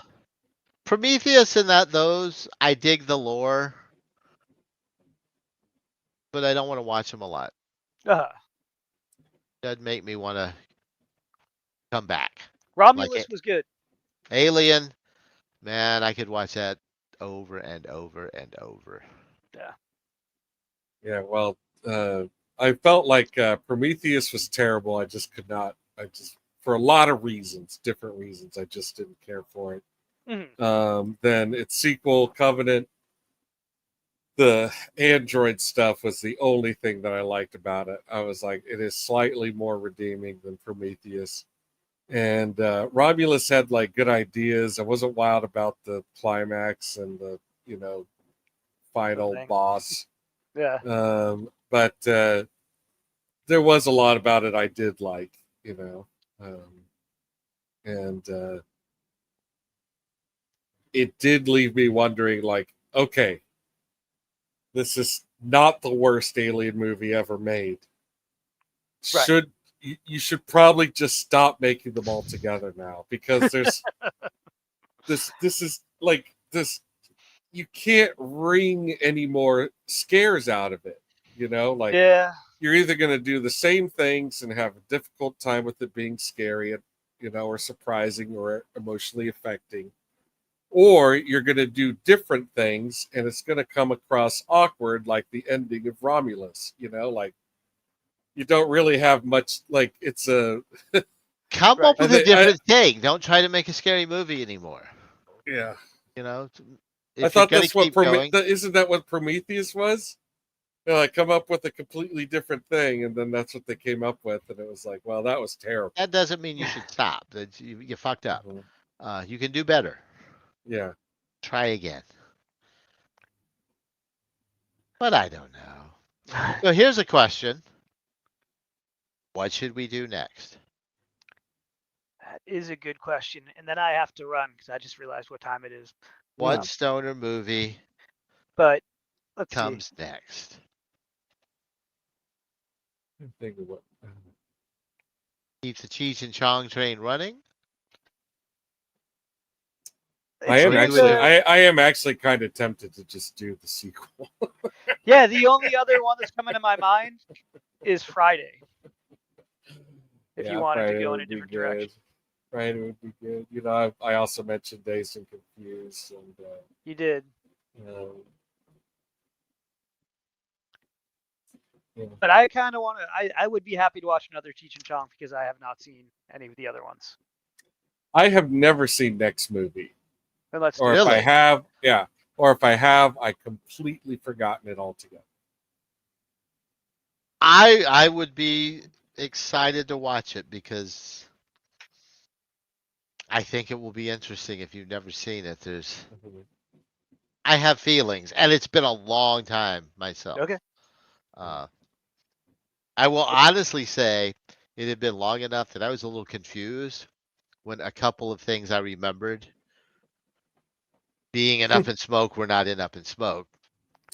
Prometheus and those, I dig the lore, but I don't want to watch them a lot. Doesn't make me want to come back. Romulus was good. Alien, man, I could watch that over and over and over. Yeah. Yeah, well, I felt like Prometheus was terrible. I just could not. For a lot of reasons, different reasons, I just didn't care for it. Then its sequel, Covenant, the android stuff was the only thing that I liked about it. I was like, it is slightly more redeeming than Prometheus. And Romulus had like good ideas. I wasn't wild about the climax and the final thing. boss. Yeah. But there was a lot about it I did like, and it did leave me wondering, like, okay, this is not the worst alien movie ever made. Right. You should probably just stop making them all together now, because there's this is like this. You can't wring any more scares out of it. Like, Yeah. you're either going to do the same things and have a difficult time with it being scary, or surprising or emotionally affecting, or you're going to do different things and it's going to come across awkward, like the ending of Romulus. Like, you don't really have much. Like, it's a Come Right. up with a different thing. Don't try to make a scary movie anymore. yeah. You know, I if you're thought gonna that's what keep going, isn't that what Prometheus was? Like, come up with a completely different thing, and then that's what they came up with, and it was like, well, that was terrible. that doesn't mean you should stop. That you fucked up. Mhm. You can do better. Yeah. Try again. But I don't know. So here's a question. What should we do next? That is a good question. And then I have to run because I just realized what time it is. What stoner movie But let's see. comes next? Think of what. Keeps the Cheech and Chong train running? I am It's actually, the- I am actually kind of tempted to just do the sequel. yeah, the only other one that's coming to my mind is Friday. If you wanted to Friday go in a would be different good. direction. Friday would be good. I also mentioned Dazed and Confused, and You did. yeah. But I kind of want to. I would be happy to watch another Cheech and Chong because I have not seen any of the other ones. I have never seen Next Movie, And let's or do if it. I have, or if I have, I completely forgotten it altogether. I would be excited to watch it because I think it will be interesting if you've never seen it. I have feelings, and it's been a long time myself. Okay. I will honestly say it had been long enough that I was a little confused when a couple of things I remembered being in Up in Smoke were not in Up in Smoke.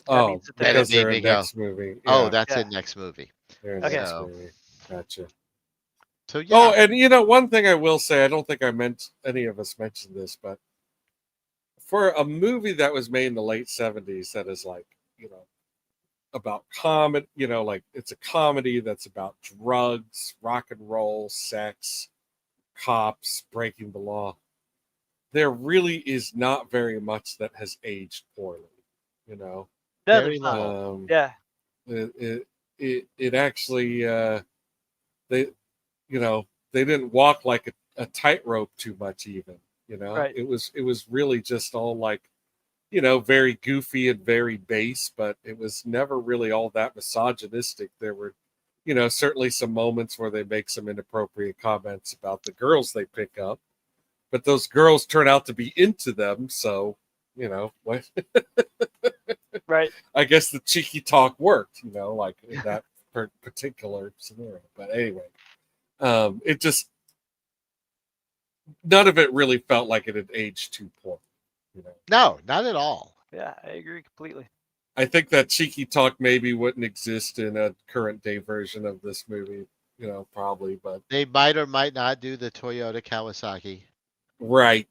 That means that And because it made they're me in go, Next Movie. oh, Yeah, that's Yeah. in next movie. they're in Okay. Next So- Movie. Gotcha. So yeah. Oh, and one thing I will say, I don't think any of us mentioned this, but for a movie that was made in the late 70s that is like, about comedy, like it's a comedy that's about drugs, rock and roll, sex, cops, breaking the law. There really is not very much that has aged poorly, No, Very there's not. little. Yeah. It actually they they didn't walk like a tightrope too much even. Right. It was really just all like, very goofy and very base, but it was never really all that misogynistic. There were, certainly some moments where they make some inappropriate comments about the girls they pick up, but those girls turn out to be into them. So, what? Right. I guess the cheeky talk worked, like in that particular scenario. But anyway, it just, none of it really felt like it had aged too poor. No, not at all. Yeah, I agree completely. I think that cheeky talk maybe wouldn't exist in a current day version of this movie, probably, but They might or might not do the Toyota Kawasaki right.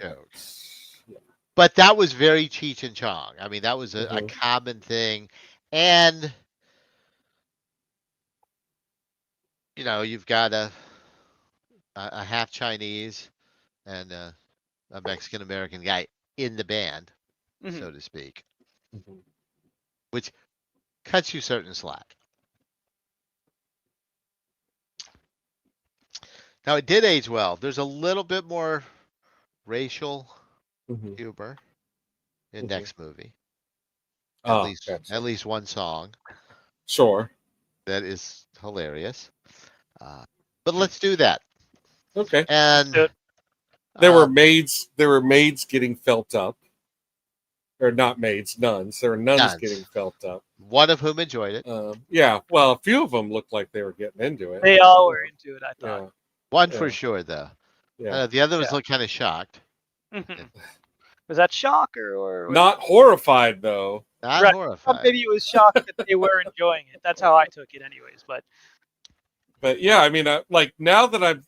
jokes. But that was very Cheech and Chong. I mean, that was a Mhm. common thing. And you've got a half Chinese and a Mexican American guy in the band, Mhm. so to speak. Mhm. Which cuts you certain slack. Now it did age well. There's a little bit more racial Mhm. humor in Mhm. next movie. Gotcha. At least one song Sure. that is hilarious. But let's do that. Okay. And do it. There were um, maids. There were maids getting felt up, or not maids, nuns. There were nuns getting nuns, felt up. one of whom enjoyed it. Yeah. Well, a few of them looked like they were getting into it. They all were into it, I thought. Yeah. One Yeah. for sure, though. Yeah. The others Yeah. looked kind of shocked. Was that shock or was Not horrified though. Not right? horrified. Maybe it was shock that they were enjoying it. That's how I took it, anyways. But yeah, I mean, like now that I'm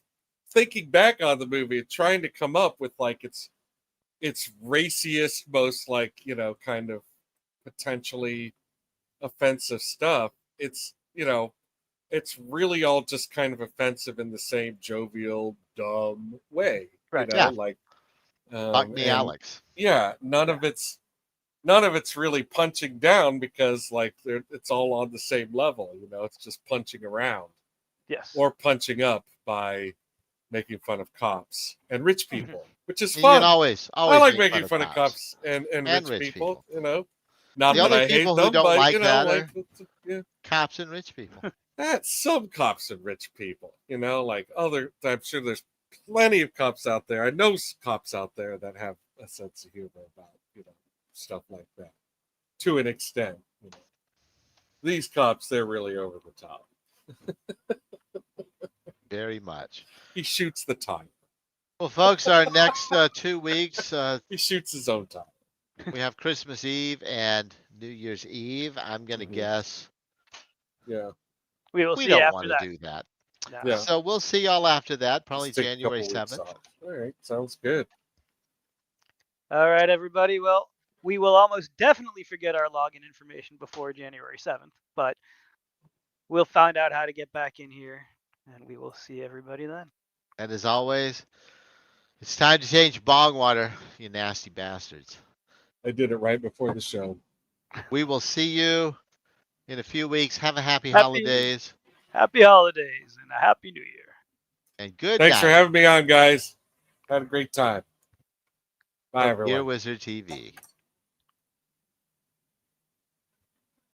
thinking back on the movie, trying to come up with like its raciest, most like kind of potentially offensive stuff. It's it's really all just kind of offensive in the same jovial, dumb way. Right. Yeah. Like Fuck me, and Alex. yeah, none of it's really punching down because like it's all on the same level. It's just punching around yes. or punching up by making fun of cops and rich people, which is You fun. can always I like make making fun of cops and rich people. Not The that only I hate people who them, don't but like that like are cops and rich people. that's some cops and rich people. Like other, I'm sure there's plenty of cops out there. I know cops out there that have a sense of humor about stuff like that to an extent. These cops, they're really over the top. Very much. He shoots the time. Well, folks, our next 2 weeks, He shoots his own time. we have Christmas Eve and New Year's Eve. I'm going to guess Yeah. We will we see don't after want that. to do that. No. Yeah. So we'll see y'all after that, probably Just take a January couple weeks 7th. off. All right, sounds good. All right, everybody. Well, we will almost definitely forget our login information before January 7th, but we'll find out how to get back in here, and we will see everybody then. And as always, it's time to change bong water, you nasty bastards. I did it right before the show. We will see you in a few weeks. Have a happy holidays. Happy holidays and a happy new year. And good Thanks night. for having me on, guys. Had a great time. Bye, From everyone. Ear Wizard TV.